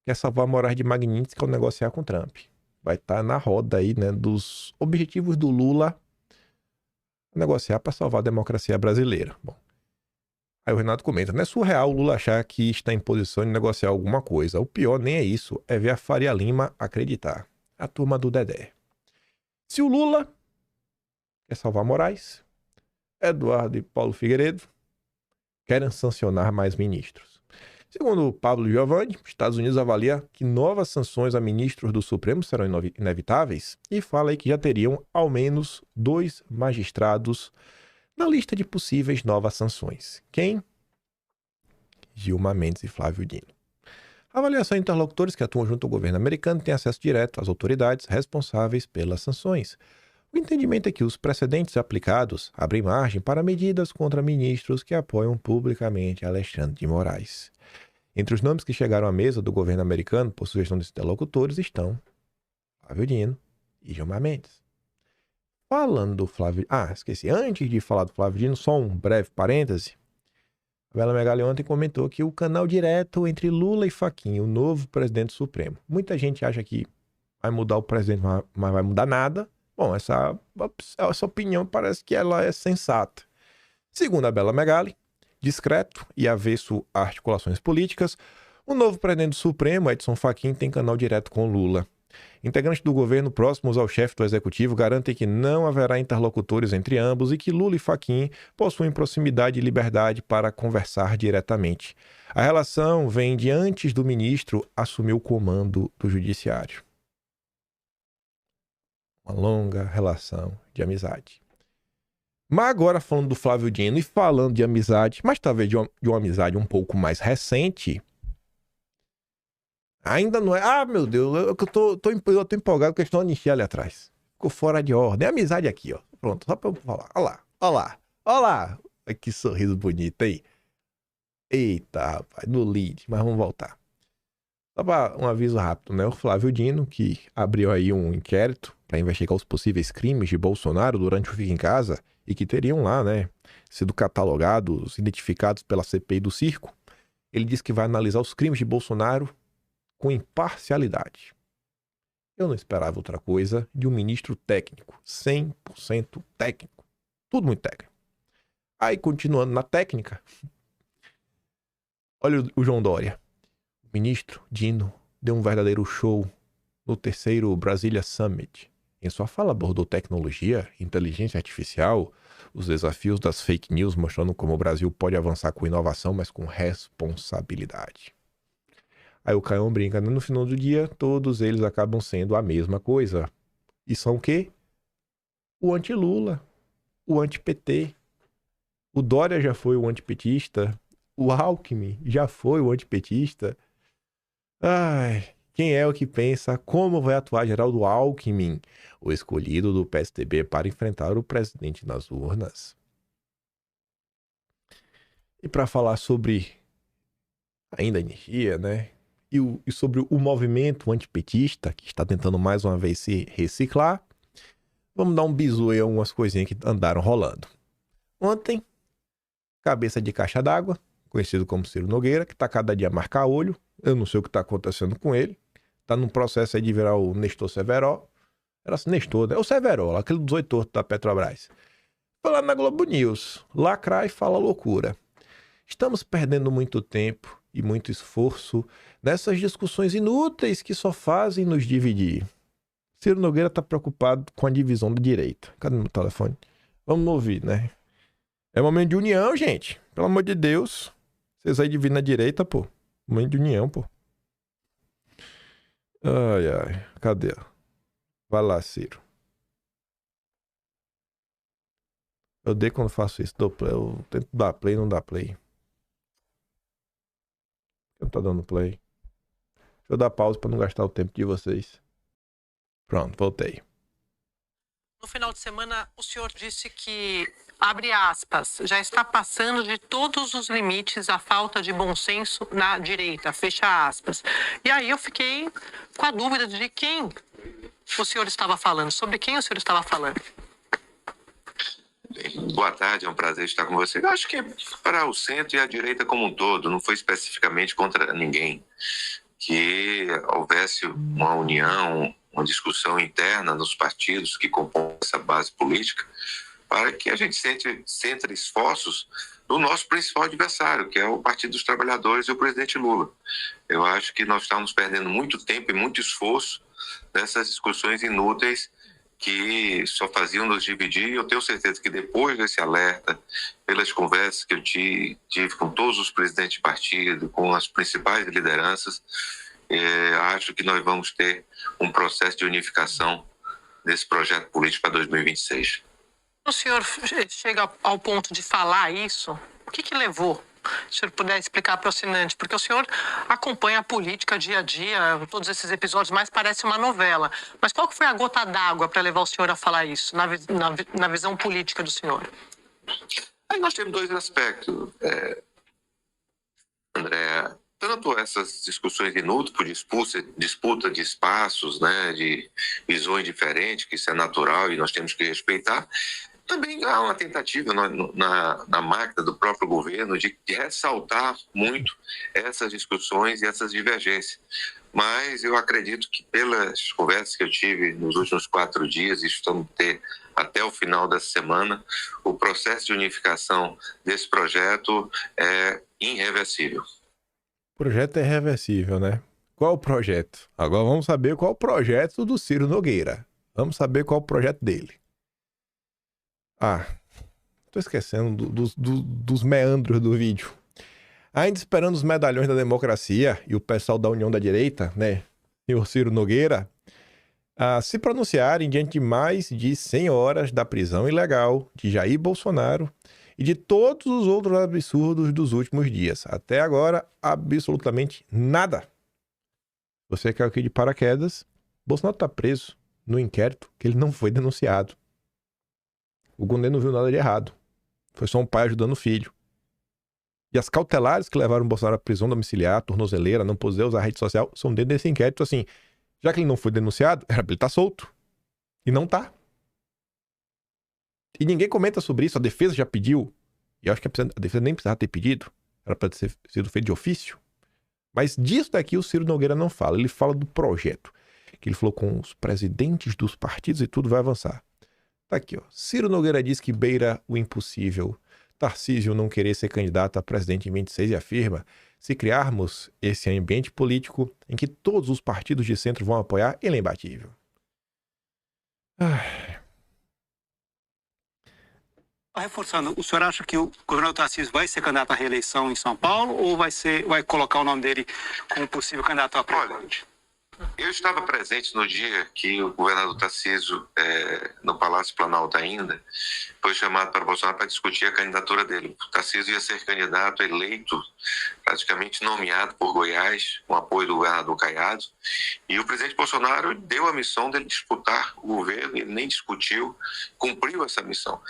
quer salvar Moraes de Magnitsky ao negociar com Trump. Vai estar na roda aí, né, dos objetivos do Lula negociar para salvar a democracia brasileira. Bom, aí o Renato comenta, não é surreal o Lula achar que está em posição de negociar alguma coisa. O pior nem é isso, é ver a Faria Lima acreditar. A turma do Dedé. Se o Lula quer salvar Moraes, Eduardo e Paulo Figueiredo querem sancionar mais ministros. Segundo Pablo Giovanni, os Estados Unidos avalia que novas sanções a ministros do Supremo serão inevitáveis e fala aí que já teriam ao menos 2 magistrados na lista de possíveis novas sanções. Quem? Gilmar Mendes e Flávio Dino. A avaliação de interlocutores que atuam junto ao governo americano tem acesso direto às autoridades responsáveis pelas sanções. O entendimento é que os precedentes aplicados abrem margem para medidas contra ministros que apoiam publicamente Alexandre de Moraes. Entre os nomes que chegaram à mesa do governo americano por sugestão desses interlocutores estão Flávio Dino e Gilmar Mendes. Falando do Flávio... esqueci. Antes de falar do Flávio Dino, só um breve parêntese. A Bela Megali ontem comentou que o canal direto entre Lula e Fachin, o novo presidente do Supremo. Muita gente acha que vai mudar o presidente, mas vai mudar nada. Bom, essa opinião parece que ela é sensata. Segundo a Bela Megali, discreto e avesso a articulações políticas, o novo presidente do Supremo, Edson Fachin, tem canal direto com Lula. Integrantes do governo próximos ao chefe do executivo garantem que não haverá interlocutores entre ambos e que Lula e Fachin possuem proximidade e liberdade para conversar diretamente. A relação vem de antes do ministro assumir o comando do judiciário. Uma longa relação de amizade. Mas agora falando do Flávio Dino e falando de amizade, mas talvez de uma amizade um pouco mais recente, ainda não é... meu Deus, eu tô empolgado com a questão da anistia ali atrás. Ficou fora de ordem. É amizade aqui, ó. Pronto, só pra eu falar. Olha lá. Que sorriso bonito aí. Eita, rapaz, no lead, mas vamos voltar. Só para um aviso rápido, né? O Flávio Dino, que abriu aí um inquérito para investigar os possíveis crimes de Bolsonaro durante o Fica em Casa e que teriam lá, né, sido catalogados, identificados pela CPI do circo. Ele disse que vai analisar os crimes de Bolsonaro com imparcialidade. Eu não esperava outra coisa de um ministro técnico, 100% técnico, tudo muito técnico. Aí, continuando na técnica, Olha o João Dória. O ministro Dino deu um verdadeiro show no terceiro Brasília Summit. Em sua fala abordou tecnologia, inteligência artificial, os desafios das fake news, mostrando como o Brasil pode avançar com inovação, mas com responsabilidade. Aí o Caião brinca, no final do dia, todos eles acabam sendo a mesma coisa. E são o quê? O anti-Lula, o anti-PT. O Dória já foi o antipetista, o Alckmin já foi o antipetista. Ai, quem é o que pensa como vai atuar Geraldo Alckmin, o escolhido do PSDB para enfrentar o presidente nas urnas? E para falar sobre ainda energia, né? E sobre o movimento antipetista, que está tentando mais uma vez se reciclar, vamos dar um bisu aí a algumas coisinhas que andaram rolando. Ontem, cabeça de caixa d'água, conhecido como Ciro Nogueira, que está cada dia a marcar olho. Eu não sei o que está acontecendo com ele. Está num processo aí de virar o Nestor Severo. Era assim, Nestor, né? É o Severo, aquele dos 8 tortos da Petrobras. Foi lá na Globo News. Lacrar e fala loucura. Estamos perdendo muito tempo e muito esforço nessas discussões inúteis que só fazem nos dividir. Ciro Nogueira está preocupado com a divisão da direita. Cadê meu telefone? Vamos ouvir, né? É momento de união, gente. Pelo amor de Deus. Vocês aí dividem na direita, pô. Momento de união, pô. Ai, ai. Cadê? Vai lá, Ciro. Eu odeio quando faço isso. Dou play. Eu tento dar play, não dá play. Eu não tô dando play. Deixa eu dar pausa pra não gastar o tempo de vocês. Pronto, voltei. No final de semana, o senhor disse que, abre aspas, já está passando de todos os limites a falta de bom senso na direita, fecha aspas. E aí eu fiquei com a dúvida de quem o senhor estava falando, sobre quem o senhor estava falando. Boa tarde, é um prazer estar com você. Eu acho que é para o centro e a direita como um todo, não foi especificamente contra ninguém. Que houvesse uma união, uma discussão interna nos partidos que compõem essa base política, para que a gente centre esforços no nosso principal adversário, que é o Partido dos Trabalhadores e o presidente Lula. Eu acho que nós estamos perdendo muito tempo e muito esforço nessas discussões inúteis que só faziam nos dividir. Eu tenho certeza que depois desse alerta, pelas conversas que eu tive com todos os presidentes de partido, com as principais lideranças, acho que nós vamos ter um processo de unificação desse projeto político para 2026. O senhor chega ao ponto de falar isso, o que levou? Se o senhor puder explicar para o assinante, porque o senhor acompanha a política dia a dia, todos esses episódios, mais parece uma novela. Mas qual que foi a gota d'água para levar o senhor a falar isso, na visão política do senhor? Aí nós temos dois aspectos, André. Tanto essas discussões inúteis por disputa de espaços, né, de visões diferentes, que isso é natural e nós temos que respeitar. Também há uma tentativa na máquina do próprio governo de ressaltar muito essas discussões e essas divergências. Mas eu acredito que pelas conversas que eu tive nos últimos 4 dias, e estamos ter até o final dessa semana, o processo de unificação desse projeto é irreversível. O projeto é reversível, né? Qual o projeto? Agora vamos saber qual o projeto do Ciro Nogueira. Vamos saber qual o projeto dele. Tô esquecendo dos meandros do vídeo. Ainda esperando os medalhões da democracia e o pessoal da União da Direita, né? E o Ciro Nogueira, se pronunciarem diante de mais de 100 horas da prisão ilegal de Jair Bolsonaro e de todos os outros absurdos dos últimos dias. Até agora, absolutamente nada. Você caiu aqui de paraquedas. Bolsonaro tá preso no inquérito que ele não foi denunciado. O Gondê não viu nada de errado. Foi só um pai ajudando o filho. E as cautelares que levaram o Bolsonaro à prisão domiciliar, tornozeleira, não poder usar a rede social, são dentro desse inquérito. Assim, já que ele não foi denunciado, era pra ele estar solto. E não tá. E ninguém comenta sobre isso. A defesa já pediu. E eu acho que a defesa nem precisava ter pedido. Era pra ter sido feito de ofício. Mas disso daqui o Ciro Nogueira não fala. Ele fala do projeto. Que ele falou com os presidentes dos partidos e tudo vai avançar. Tá aqui, ó. Ciro Nogueira diz que beira o impossível. Tarcísio não querer ser candidato a presidente em 26 e afirma Se criarmos esse ambiente político em que todos os partidos de centro vão apoiar, ele é imbatível. Reforçando, o senhor acha que o governador Tarcísio vai ser candidato à reeleição em São Paulo ou vai colocar o nome dele como possível candidato a presidente? Eu estava presente no dia que o governador Tarcísio, no Palácio Planalto ainda, foi chamado para Bolsonaro para discutir a candidatura dele. O Tarcísio ia ser candidato eleito, praticamente nomeado por Goiás, com apoio do governador Caiado, e o presidente Bolsonaro deu a missão dele disputar o governo, ele nem discutiu, cumpriu essa missão.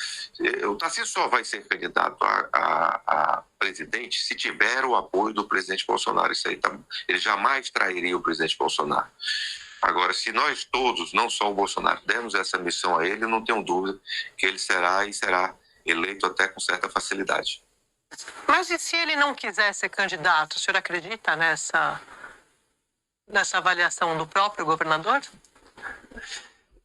O Tarcísio só vai ser candidato a presidente se tiver o apoio do presidente Bolsonaro. Isso aí ele jamais trairia o presidente Bolsonaro. Agora, se nós todos, não só o Bolsonaro, demos essa missão a ele, eu não tenho dúvida que ele será eleito até com certa facilidade. Mas e se ele não quiser ser candidato, o senhor acredita nessa avaliação do próprio governador?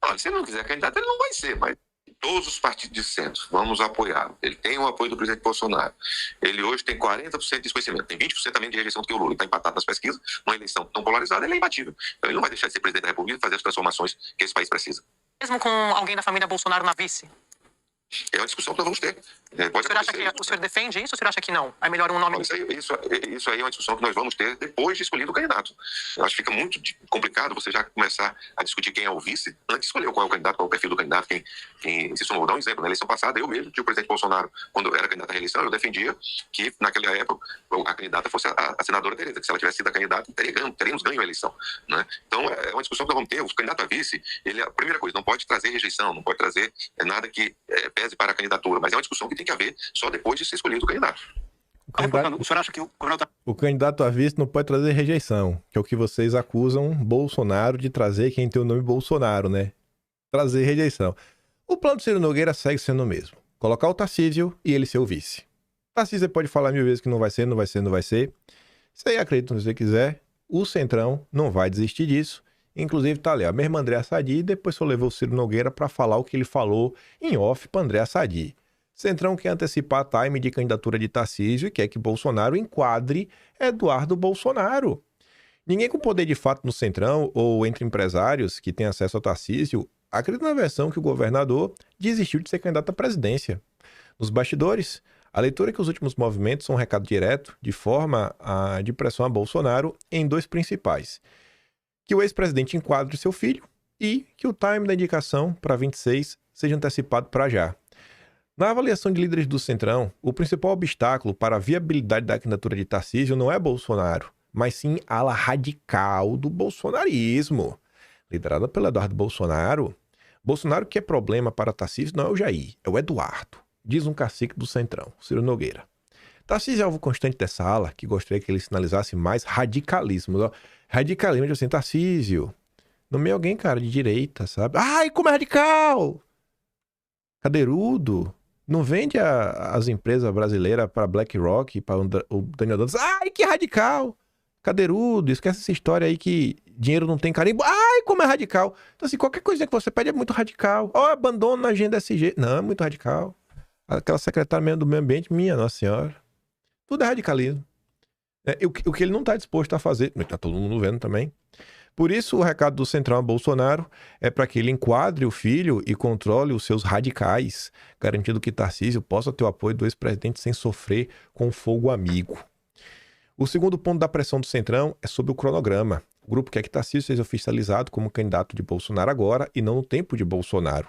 Olha, se ele não quiser candidato, ele não vai ser, mas todos os partidos de centro vamos apoiá-lo. Ele tem o apoio do presidente Bolsonaro. Ele hoje tem 40% de desconhecimento, tem 20% também de rejeição do que o Lula. Ele está empatado nas pesquisas, numa eleição tão polarizada, ele é imbatível. Então ele não vai deixar de ser presidente da República e fazer as transformações que esse país precisa. Mesmo com alguém da família Bolsonaro na vice? É uma discussão que nós vamos ter. O senhor defende isso ou o senhor acha que não? É melhor um nome... Isso aí é uma discussão que nós vamos ter depois de escolhido o candidato. Eu acho que fica muito complicado você já começar a discutir quem é o vice antes de escolher qual é o candidato, qual é o perfil do candidato, quem se somou. Vou dar um exemplo. Na eleição passada, eu mesmo, que o presidente Bolsonaro, quando era candidato à reeleição, eu defendia que, naquela época, a candidata fosse a senadora Tereza, que se ela tivesse sido a candidata, teríamos ganho a eleição. Né? Então, é uma discussão que nós vamos ter. O candidato a vice, a primeira coisa, não pode trazer rejeição, não pode trazer nada que pese para a candidatura, mas é uma discussão que tem que haver só depois de ser escolhido o candidato. O senhor acha que o candidato a vice não pode trazer rejeição, que é o que vocês acusam Bolsonaro de trazer, quem tem o nome Bolsonaro, né? Trazer rejeição. O plano do Ciro Nogueira segue sendo o mesmo. Colocar o Tarcísio e ele ser o vice. Tarcísio pode falar 1000 vezes que não vai ser, não vai ser, não vai ser. Isso aí acredita se você quiser. O Centrão não vai desistir disso. Inclusive tá ali, a mesma Andréa Sadi, depois só levou o Ciro Nogueira para falar o que ele falou em off para Andréa Sadi. Centrão quer antecipar a time de candidatura de Tarcísio e quer que Bolsonaro enquadre Eduardo Bolsonaro. Ninguém com poder de fato no Centrão ou entre empresários que têm acesso ao Tarcísio acredita na versão que o governador desistiu de ser candidato à presidência. Nos bastidores, a leitura é que os últimos movimentos são um recado direto de forma de pressão a Bolsonaro em dois principais. Que o ex-presidente enquadre seu filho e que o time da indicação para 26 seja antecipado para já. Na avaliação de líderes do Centrão, o principal obstáculo para a viabilidade da candidatura de Tarcísio não é Bolsonaro, mas sim a ala radical do bolsonarismo. Liderada pelo Eduardo Bolsonaro, Bolsonaro que é problema para Tarcísio não é o Jair, é o Eduardo, diz um cacique do Centrão, Ciro Nogueira. Tarcísio é alvo constante dessa ala, que gostaria que ele sinalizasse mais radicalismo. Radicalismo, assim, Tarcísio, nomeia alguém, cara, de direita, sabe? Ai, como é radical! Cadeirudo, não vende as empresas brasileiras para BlackRock, para o Daniel Dantas. Ai, que radical! Cadeirudo, esquece essa história aí que dinheiro não tem carimbo. Ai, como é radical! Então, assim, qualquer coisa que você pede é muito radical. Ó, abandono na agenda SG. Não, é muito radical. Aquela secretária do meio ambiente, minha Nossa Senhora. Tudo é radicalismo. O que ele não está disposto a fazer, está todo mundo vendo também. Por isso, o recado do Centrão a Bolsonaro é para que ele enquadre o filho e controle os seus radicais, garantindo que Tarcísio possa ter o apoio do ex-presidente sem sofrer com fogo amigo. O segundo ponto da pressão do Centrão é sobre o cronograma. O grupo quer que Tarcísio seja oficializado como candidato de Bolsonaro agora e não no tempo de Bolsonaro.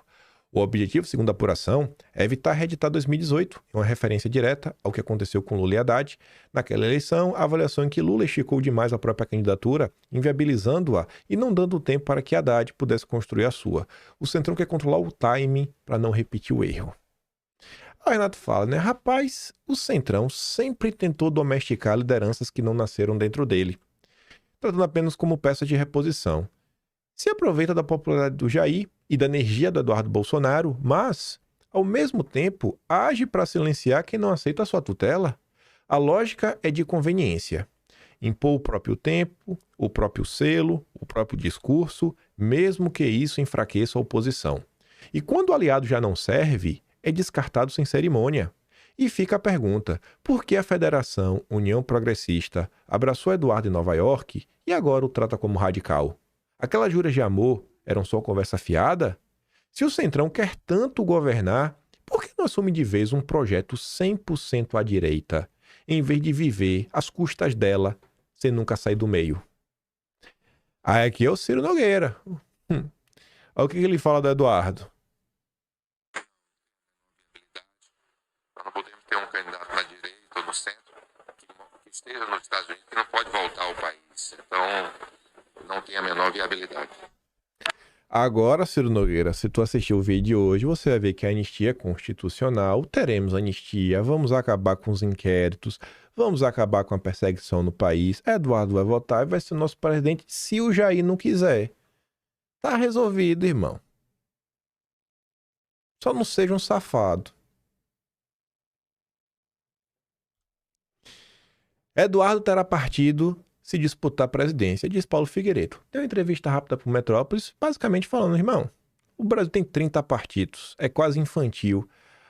O objetivo, segundo a apuração, é evitar reeditar 2018, em uma referência direta ao que aconteceu com Lula e Haddad. Naquela eleição, a avaliação em que Lula esticou demais a própria candidatura, inviabilizando-a e não dando tempo para que Haddad pudesse construir a sua. O Centrão quer controlar o timing para não repetir o erro. O Renato fala, né? Rapaz, o Centrão sempre tentou domesticar lideranças que não nasceram dentro dele, tratando apenas como peça de reposição. Se aproveita da popularidade do Jair e da energia do Eduardo Bolsonaro, mas, ao mesmo tempo, age para silenciar quem não aceita a sua tutela. A lógica é de conveniência. Impor o próprio tempo, o próprio selo, o próprio discurso, mesmo que isso enfraqueça a oposição. E quando o aliado já não serve, é descartado sem cerimônia. E fica a pergunta, por que a Federação União Progressista abraçou Eduardo em Nova York e agora o trata como radical? Aquelas juras de amor eram só conversa fiada? Se o Centrão quer tanto governar, por que não assume de vez um projeto 100% à direita, em vez de viver às custas dela, sem nunca sair do meio? Aí aqui é o Ciro Nogueira. Olha o que ele fala do Eduardo. Nós não podemos ter um candidato na direita ou no centro que esteja nos Estados Unidos que não pode voltar ao país. Então, não tem a menor viabilidade. Agora, Ciro Nogueira, se tu assistiu o vídeo de hoje, você vai ver que a anistia é constitucional, teremos anistia, vamos acabar com os inquéritos, vamos acabar com a perseguição no país, Eduardo vai votar e vai ser nosso presidente se o Jair não quiser. Tá resolvido, irmão. Só não seja um safado. Eduardo terá partido se disputar a presidência, diz Paulo Figueiredo. Deu uma entrevista rápida para o Metrópolis, basicamente falando, irmão, o Brasil tem 30 partidos, é quase infantil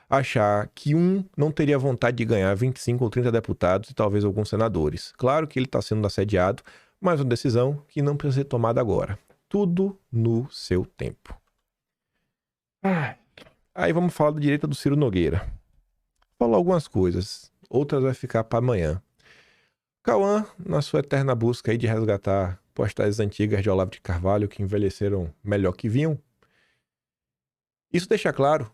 achar que um não teria vontade de ganhar 25 ou 30 deputados e talvez alguns senadores. Claro que ele está sendo assediado, mas uma decisão que não precisa ser tomada agora. Tudo no seu tempo. Aí vamos falar da direita do Ciro Nogueira. Falou algumas coisas, outras vai ficar para amanhã. Cauã, na sua eterna busca aí de resgatar postagens antigas de Olavo de Carvalho que envelheceram melhor que vinham. Isso deixa claro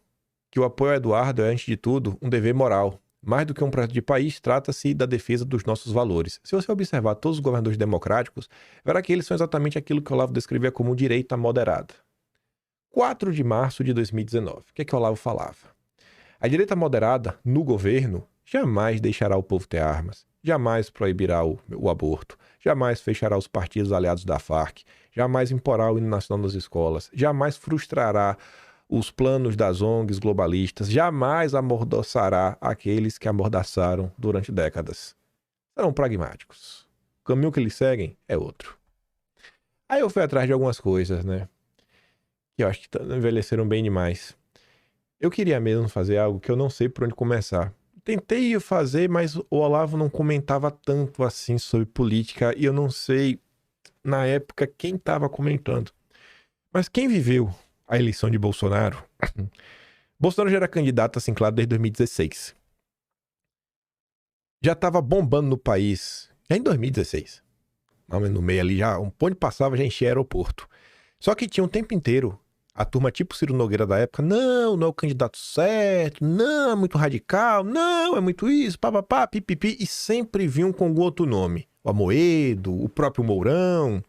que o apoio a Eduardo é, antes de tudo, um dever moral. Mais do que um projeto de país, trata-se da defesa dos nossos valores. Se você observar todos os governadores democráticos, verá que eles são exatamente aquilo que Olavo descrevia como direita moderada. 4 de março de 2019, o que é que Olavo falava? A direita moderada, no governo, jamais deixará o povo ter armas, jamais proibirá o aborto, jamais fechará os partidos aliados da Farc, jamais imporá o hino nacional nas escolas, jamais frustrará os planos das ONGs globalistas, jamais amordaçará aqueles que amordaçaram durante décadas. Serão pragmáticos. O caminho que eles seguem é outro. Aí eu fui atrás de algumas coisas, né? Que eu acho que envelheceram bem demais. Eu queria mesmo fazer algo que eu não sei por onde começar. Tentei fazer, mas o Olavo não comentava tanto assim sobre política e eu não sei, na época, quem estava comentando. Mas quem viveu a eleição de Bolsonaro? Bolsonaro já era candidato, assim, claro, desde 2016. Já estava bombando no país, já em 2016. No meio ali, já, onde passava já enchia aeroporto. Só que tinha um tempo inteiro a turma tipo Ciro Nogueira da época, não é o candidato certo, não, é muito radical, não, é muito isso, papapá, pipipi, e sempre vinham com algum outro nome. O Amoedo, o próprio Mourão.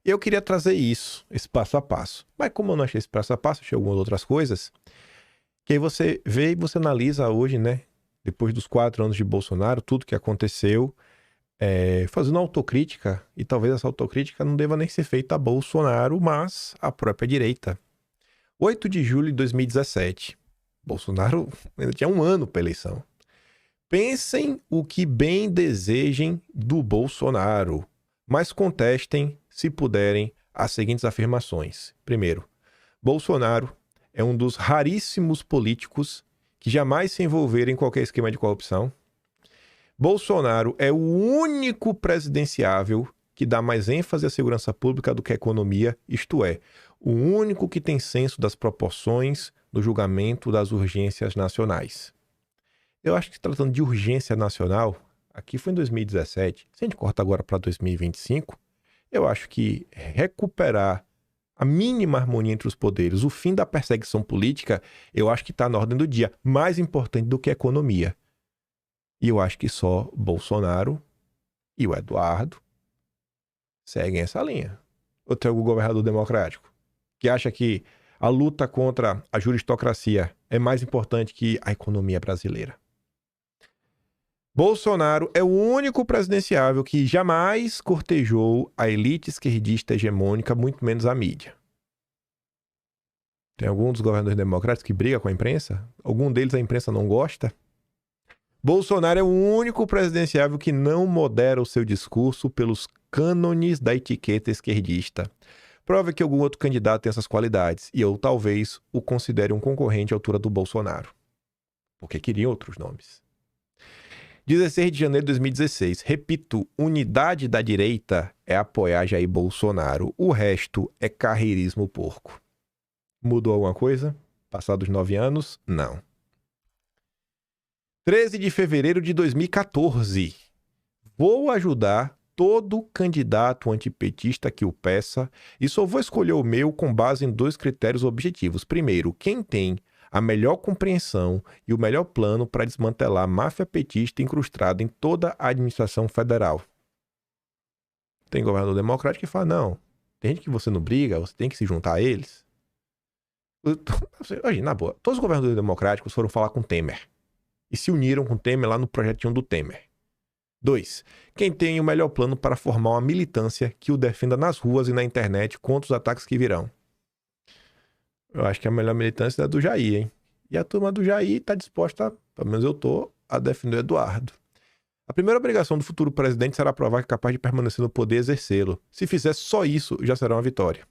Eu queria trazer isso, esse passo a passo. Mas como eu não achei esse passo a passo, achei algumas outras coisas, que aí você vê e você analisa hoje, né, depois dos 4 anos de Bolsonaro, tudo que aconteceu, fazendo autocrítica, e talvez essa autocrítica não deva nem ser feita a Bolsonaro, mas a própria direita. 8 de julho de 2017. Bolsonaro ainda tinha 1 ano para a eleição. Pensem o que bem desejem do Bolsonaro, mas contestem, se puderem, as seguintes afirmações. Primeiro, Bolsonaro é um dos raríssimos políticos que jamais se envolveram em qualquer esquema de corrupção. Bolsonaro é o único presidenciável que dá mais ênfase à segurança pública do que à economia, isto é, o único que tem senso das proporções no julgamento das urgências nacionais. Eu acho que tratando de urgência nacional, aqui foi em 2017, se a gente corta agora para 2025, eu acho que recuperar a mínima harmonia entre os poderes, o fim da perseguição política, eu acho que está na ordem do dia, mais importante do que a economia. E eu acho que só Bolsonaro e o Eduardo seguem essa linha. Ou tem algum governador democrático que acha que a luta contra a juristocracia é mais importante que a economia brasileira. Bolsonaro é o único presidenciável que jamais cortejou a elite esquerdista hegemônica, muito menos a mídia. Tem algum dos governadores democráticos que briga com a imprensa? Algum deles a imprensa não gosta? Bolsonaro é o único presidenciável que não modera o seu discurso pelos cânones da etiqueta esquerdista. Prova que algum outro candidato tem essas qualidades e eu talvez o considere um concorrente à altura do Bolsonaro. porque queriam outros nomes. 16 de janeiro de 2016. Repito, unidade da direita é apoiar Jair Bolsonaro. O resto é carreirismo porco. Mudou alguma coisa? Passados 9 anos? Não. 13 de fevereiro de 2014. Vou ajudar todo candidato antipetista que o peça e só vou escolher o meu com base em 2 critérios objetivos. Primeiro, quem tem a melhor compreensão e o melhor plano para desmantelar a máfia petista incrustada em toda a administração federal. Tem governador democrático que fala, não, tem gente que você não briga, você tem que se juntar a eles. Hoje, na boa, todos os governadores democráticos foram falar com Temer e se uniram com Temer lá no projetinho do Temer. 2. Quem tem o melhor plano para formar uma militância que o defenda nas ruas e na internet contra os ataques que virão. Eu acho que a melhor militância é a do Jair, hein? E a turma do Jair está disposta, pelo menos eu estou, a defender o Eduardo. A primeira obrigação do futuro presidente será provar que é capaz de permanecer no poder e exercê-lo. Se fizer só isso, já será uma vitória.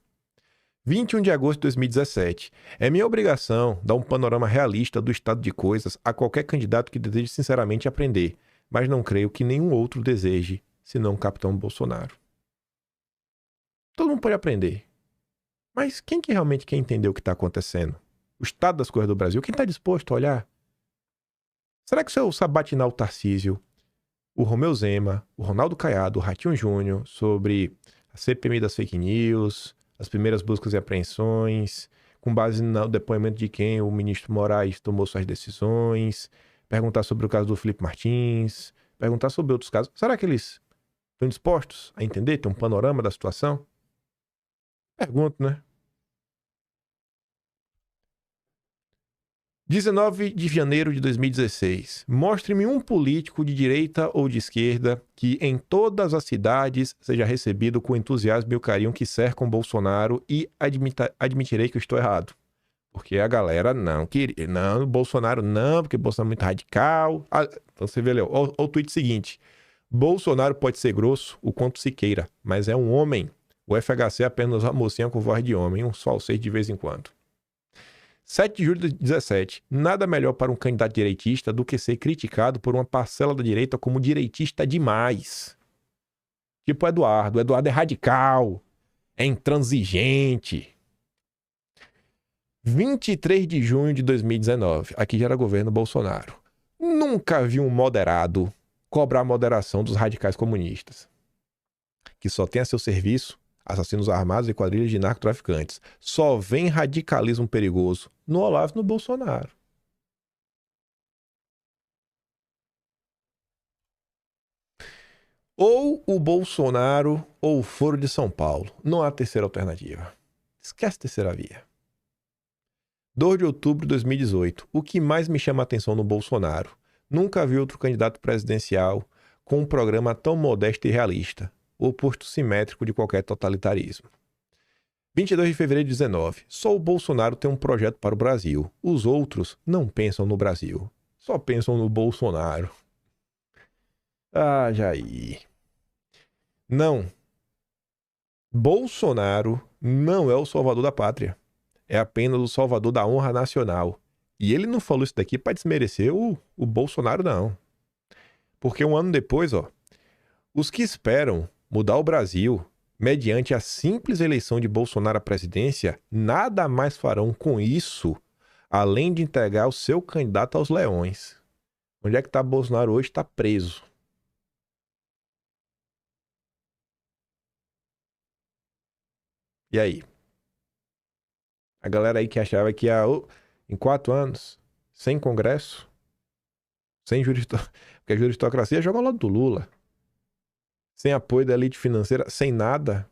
21 de agosto de 2017. É minha obrigação dar um panorama realista do estado de coisas a qualquer candidato que deseje sinceramente aprender, mas não creio que nenhum outro deseje, senão o capitão Bolsonaro. Todo mundo pode aprender. Mas quem que realmente quer entender o que está acontecendo? O estado das coisas do Brasil? Quem está disposto a olhar? Será que o seu Sabatinal Tarcísio, o Romeu Zema, o Ronaldo Caiado, o Ratinho Júnior, sobre a CPMI das fake news, as primeiras buscas e apreensões, com base no depoimento de quem o ministro Moraes tomou suas decisões, perguntar sobre o caso do Felipe Martins, perguntar sobre outros casos. Será que eles estão dispostos a entender, ter um panorama da situação? Pergunto, né? 19 de janeiro de 2016. Mostre-me um político de direita ou de esquerda que em todas as cidades seja recebido com entusiasmo e o carinho que cercam Bolsonaro e admitirei que eu estou errado. Porque a galera não queria. Não, Bolsonaro não, porque Bolsonaro é muito radical. Então você vê, Léo, olha o tweet seguinte. Bolsonaro pode ser grosso o quanto se queira, mas é um homem. O FHC é apenas uma mocinha com voz de homem, um salseiro de vez em quando. 7 de julho de 2017. Nada melhor para um candidato direitista do que ser criticado por uma parcela da direita como direitista demais. Tipo o Eduardo. O Eduardo é radical, é intransigente. 23 de junho de 2019. Aqui já era governo Bolsonaro. Nunca vi um moderado cobrar a moderação dos radicais comunistas, que só tem a seu serviço assassinos armados e quadrilhas de narcotraficantes. Só vem radicalismo perigoso no Olavo e no Bolsonaro. Ou o Bolsonaro ou o Foro de São Paulo. Não há terceira alternativa. Esquece a terceira via. 2 de outubro de 2018. O que mais me chama a atenção no Bolsonaro? Nunca vi outro candidato presidencial com um programa tão modesto e realista. O oposto simétrico de qualquer totalitarismo. 22 de fevereiro de 19. Só o Bolsonaro tem um projeto para o Brasil. Os outros não pensam no Brasil. Só pensam no Bolsonaro. Ah, Jair. Não. Bolsonaro não é o salvador da pátria. É apenas o salvador da honra nacional. E ele não falou isso daqui para desmerecer o Bolsonaro, não. Porque um ano depois, os que esperam mudar o Brasil, mediante a simples eleição de Bolsonaro à presidência, nada mais farão com isso, além de entregar o seu candidato aos leões. Onde é que está Bolsonaro hoje? Está preso. E aí? A galera aí que achava que em 4 anos, sem Congresso, sem porque a juristocracia joga ao lado do Lula. Sem apoio da elite financeira, sem nada.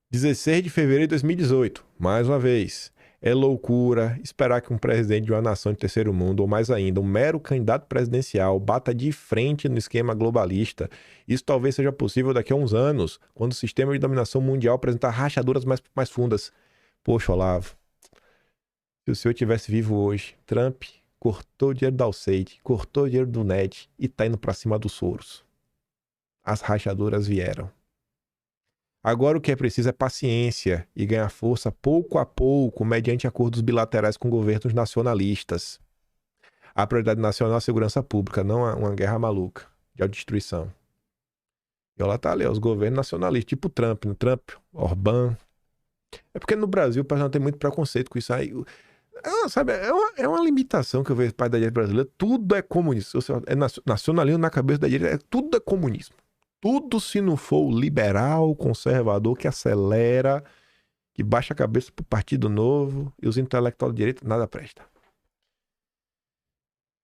16 de fevereiro de 2018. Mais uma vez. É loucura esperar que um presidente de uma nação de terceiro mundo, ou mais ainda, um mero candidato presidencial, bata de frente no esquema globalista. Isso talvez seja possível daqui a uns anos, quando o sistema de dominação mundial apresentar rachaduras mais fundas. Poxa, Olavo, se o senhor tivesse vivo hoje, Trump cortou o dinheiro da Alceide, cortou o dinheiro do Ned e tá indo pra cima dos Soros. As rachaduras vieram. Agora o que é preciso é paciência e ganhar força pouco a pouco, mediante acordos bilaterais com governos nacionalistas. A prioridade nacional é a segurança pública, não uma guerra maluca de autodestruição. E olha lá tá ali, os governos nacionalistas, tipo Trump, Orbán. É porque no Brasil o pessoal tem muito preconceito com isso aí. Sabe, é uma limitação que eu vejo parte da direita brasileira. Tudo é comunismo. É nacionalismo na cabeça da direita, tudo é comunismo. Tudo se não for o liberal, conservador, que acelera, que baixa a cabeça pro Partido Novo e os intelectuais de direita, nada presta.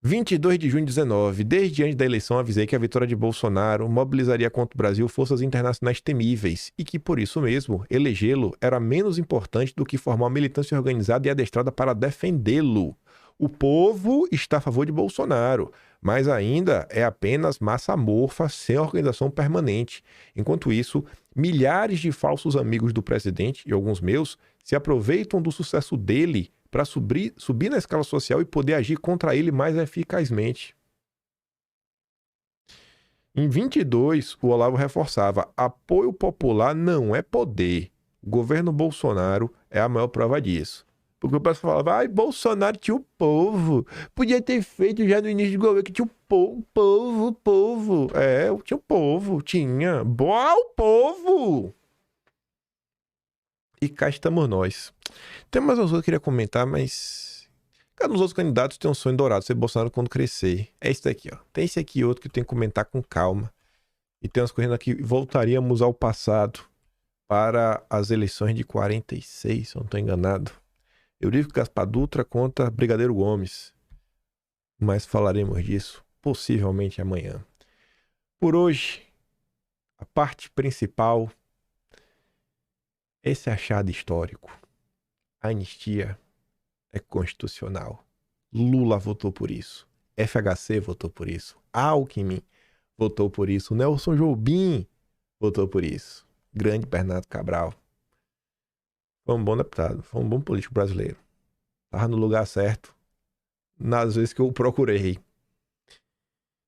22 de junho de 19. Desde antes da eleição avisei que a vitória de Bolsonaro mobilizaria contra o Brasil forças internacionais temíveis e que, por isso mesmo, elegê-lo era menos importante do que formar uma militância organizada e adestrada para defendê-lo. O povo está a favor de Bolsonaro, mas ainda é apenas massa amorfa sem organização permanente. Enquanto isso, milhares de falsos amigos do presidente, e alguns meus, se aproveitam do sucesso dele para subir na escala social e poder agir contra ele mais eficazmente. Em 22, o Olavo reforçava: apoio popular não é poder. O governo Bolsonaro é a maior prova disso. Porque o pessoal falava: ai, Bolsonaro tinha o povo. Podia ter feito já no início do governo que tinha o povo. É, tinha o povo, tinha. Boa, o povo! E cá estamos nós. Tem mais uma coisa que eu queria comentar, mas cada um dos outros candidatos tem um sonho dourado, ser Bolsonaro quando crescer. É esse daqui, ó. Tem esse aqui e outro que eu tenho que comentar com calma. E tem umas coisas aqui, voltaríamos ao passado para as eleições de 46, se eu não estou enganado. Eurico Gaspar Dutra contra Brigadeiro Gomes. Mas falaremos disso possivelmente amanhã. Por hoje, a parte principal, esse achado histórico. A anistia é constitucional. Lula votou por isso. FHC votou por isso. Alckmin votou por isso. Nelson Jobim votou por isso. Grande Bernardo Cabral. Foi um bom deputado. Foi um bom político brasileiro. Estava no lugar certo. Nas vezes que eu o procurei.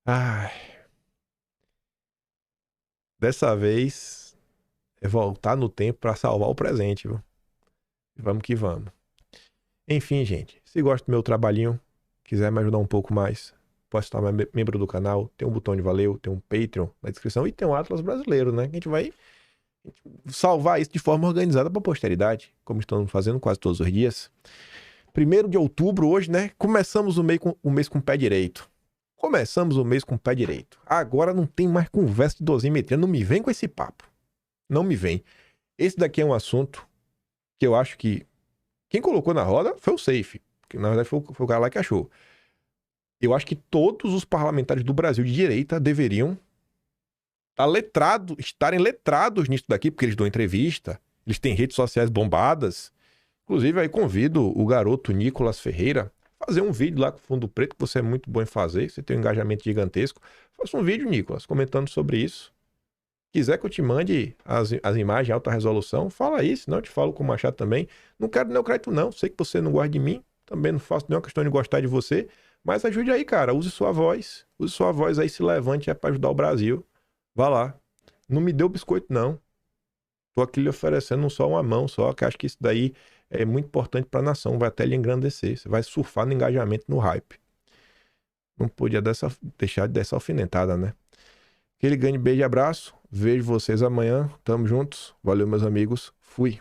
Ai. Dessa vez é voltar no tempo para salvar o presente, viu? Vamos que vamos. Enfim, gente, se gosta do meu trabalhinho, quiser me ajudar um pouco mais, pode se tornar membro do canal, tem um botão de valeu, tem um Patreon na descrição e tem um Atlas brasileiro, né? Que a gente vai salvar isso de forma organizada para a posteridade, como estamos fazendo quase todos os dias. 1º de outubro hoje, né? Começamos o mês com o pé direito. Começamos o mês com o pé direito. Agora não tem mais conversa de dosimetria, não me vem com esse papo. Não me vem. Esse daqui é um assunto que eu acho que quem colocou na roda foi o Safe, que na verdade foi o cara lá que achou. Eu acho que todos os parlamentares do Brasil de direita deveriam estarem letrados nisso daqui, porque eles dão entrevista, eles têm redes sociais bombadas. Inclusive, aí convido o garoto Nicolas Ferreira a fazer um vídeo lá com fundo preto, que você é muito bom em fazer, você tem um engajamento gigantesco. Faça um vídeo, Nicolas, comentando sobre isso. Quiser que eu te mande as imagens em alta resolução, fala aí, senão eu te falo com o Machado também. Não quero nem o crédito não, sei que você não gosta de mim, também não faço nenhuma questão de gostar de você, mas ajude aí, cara, use sua voz aí, se levante, é pra ajudar o Brasil. Vá lá, não me deu biscoito não, tô aqui lhe oferecendo só uma mão só, que acho que isso daí é muito importante pra nação, vai até lhe engrandecer, você vai surfar no engajamento, no hype. Não podia deixar de dar essa alfinetada, né? Aquele grande beijo e abraço. Vejo vocês amanhã. Tamo juntos. Valeu, meus amigos. Fui.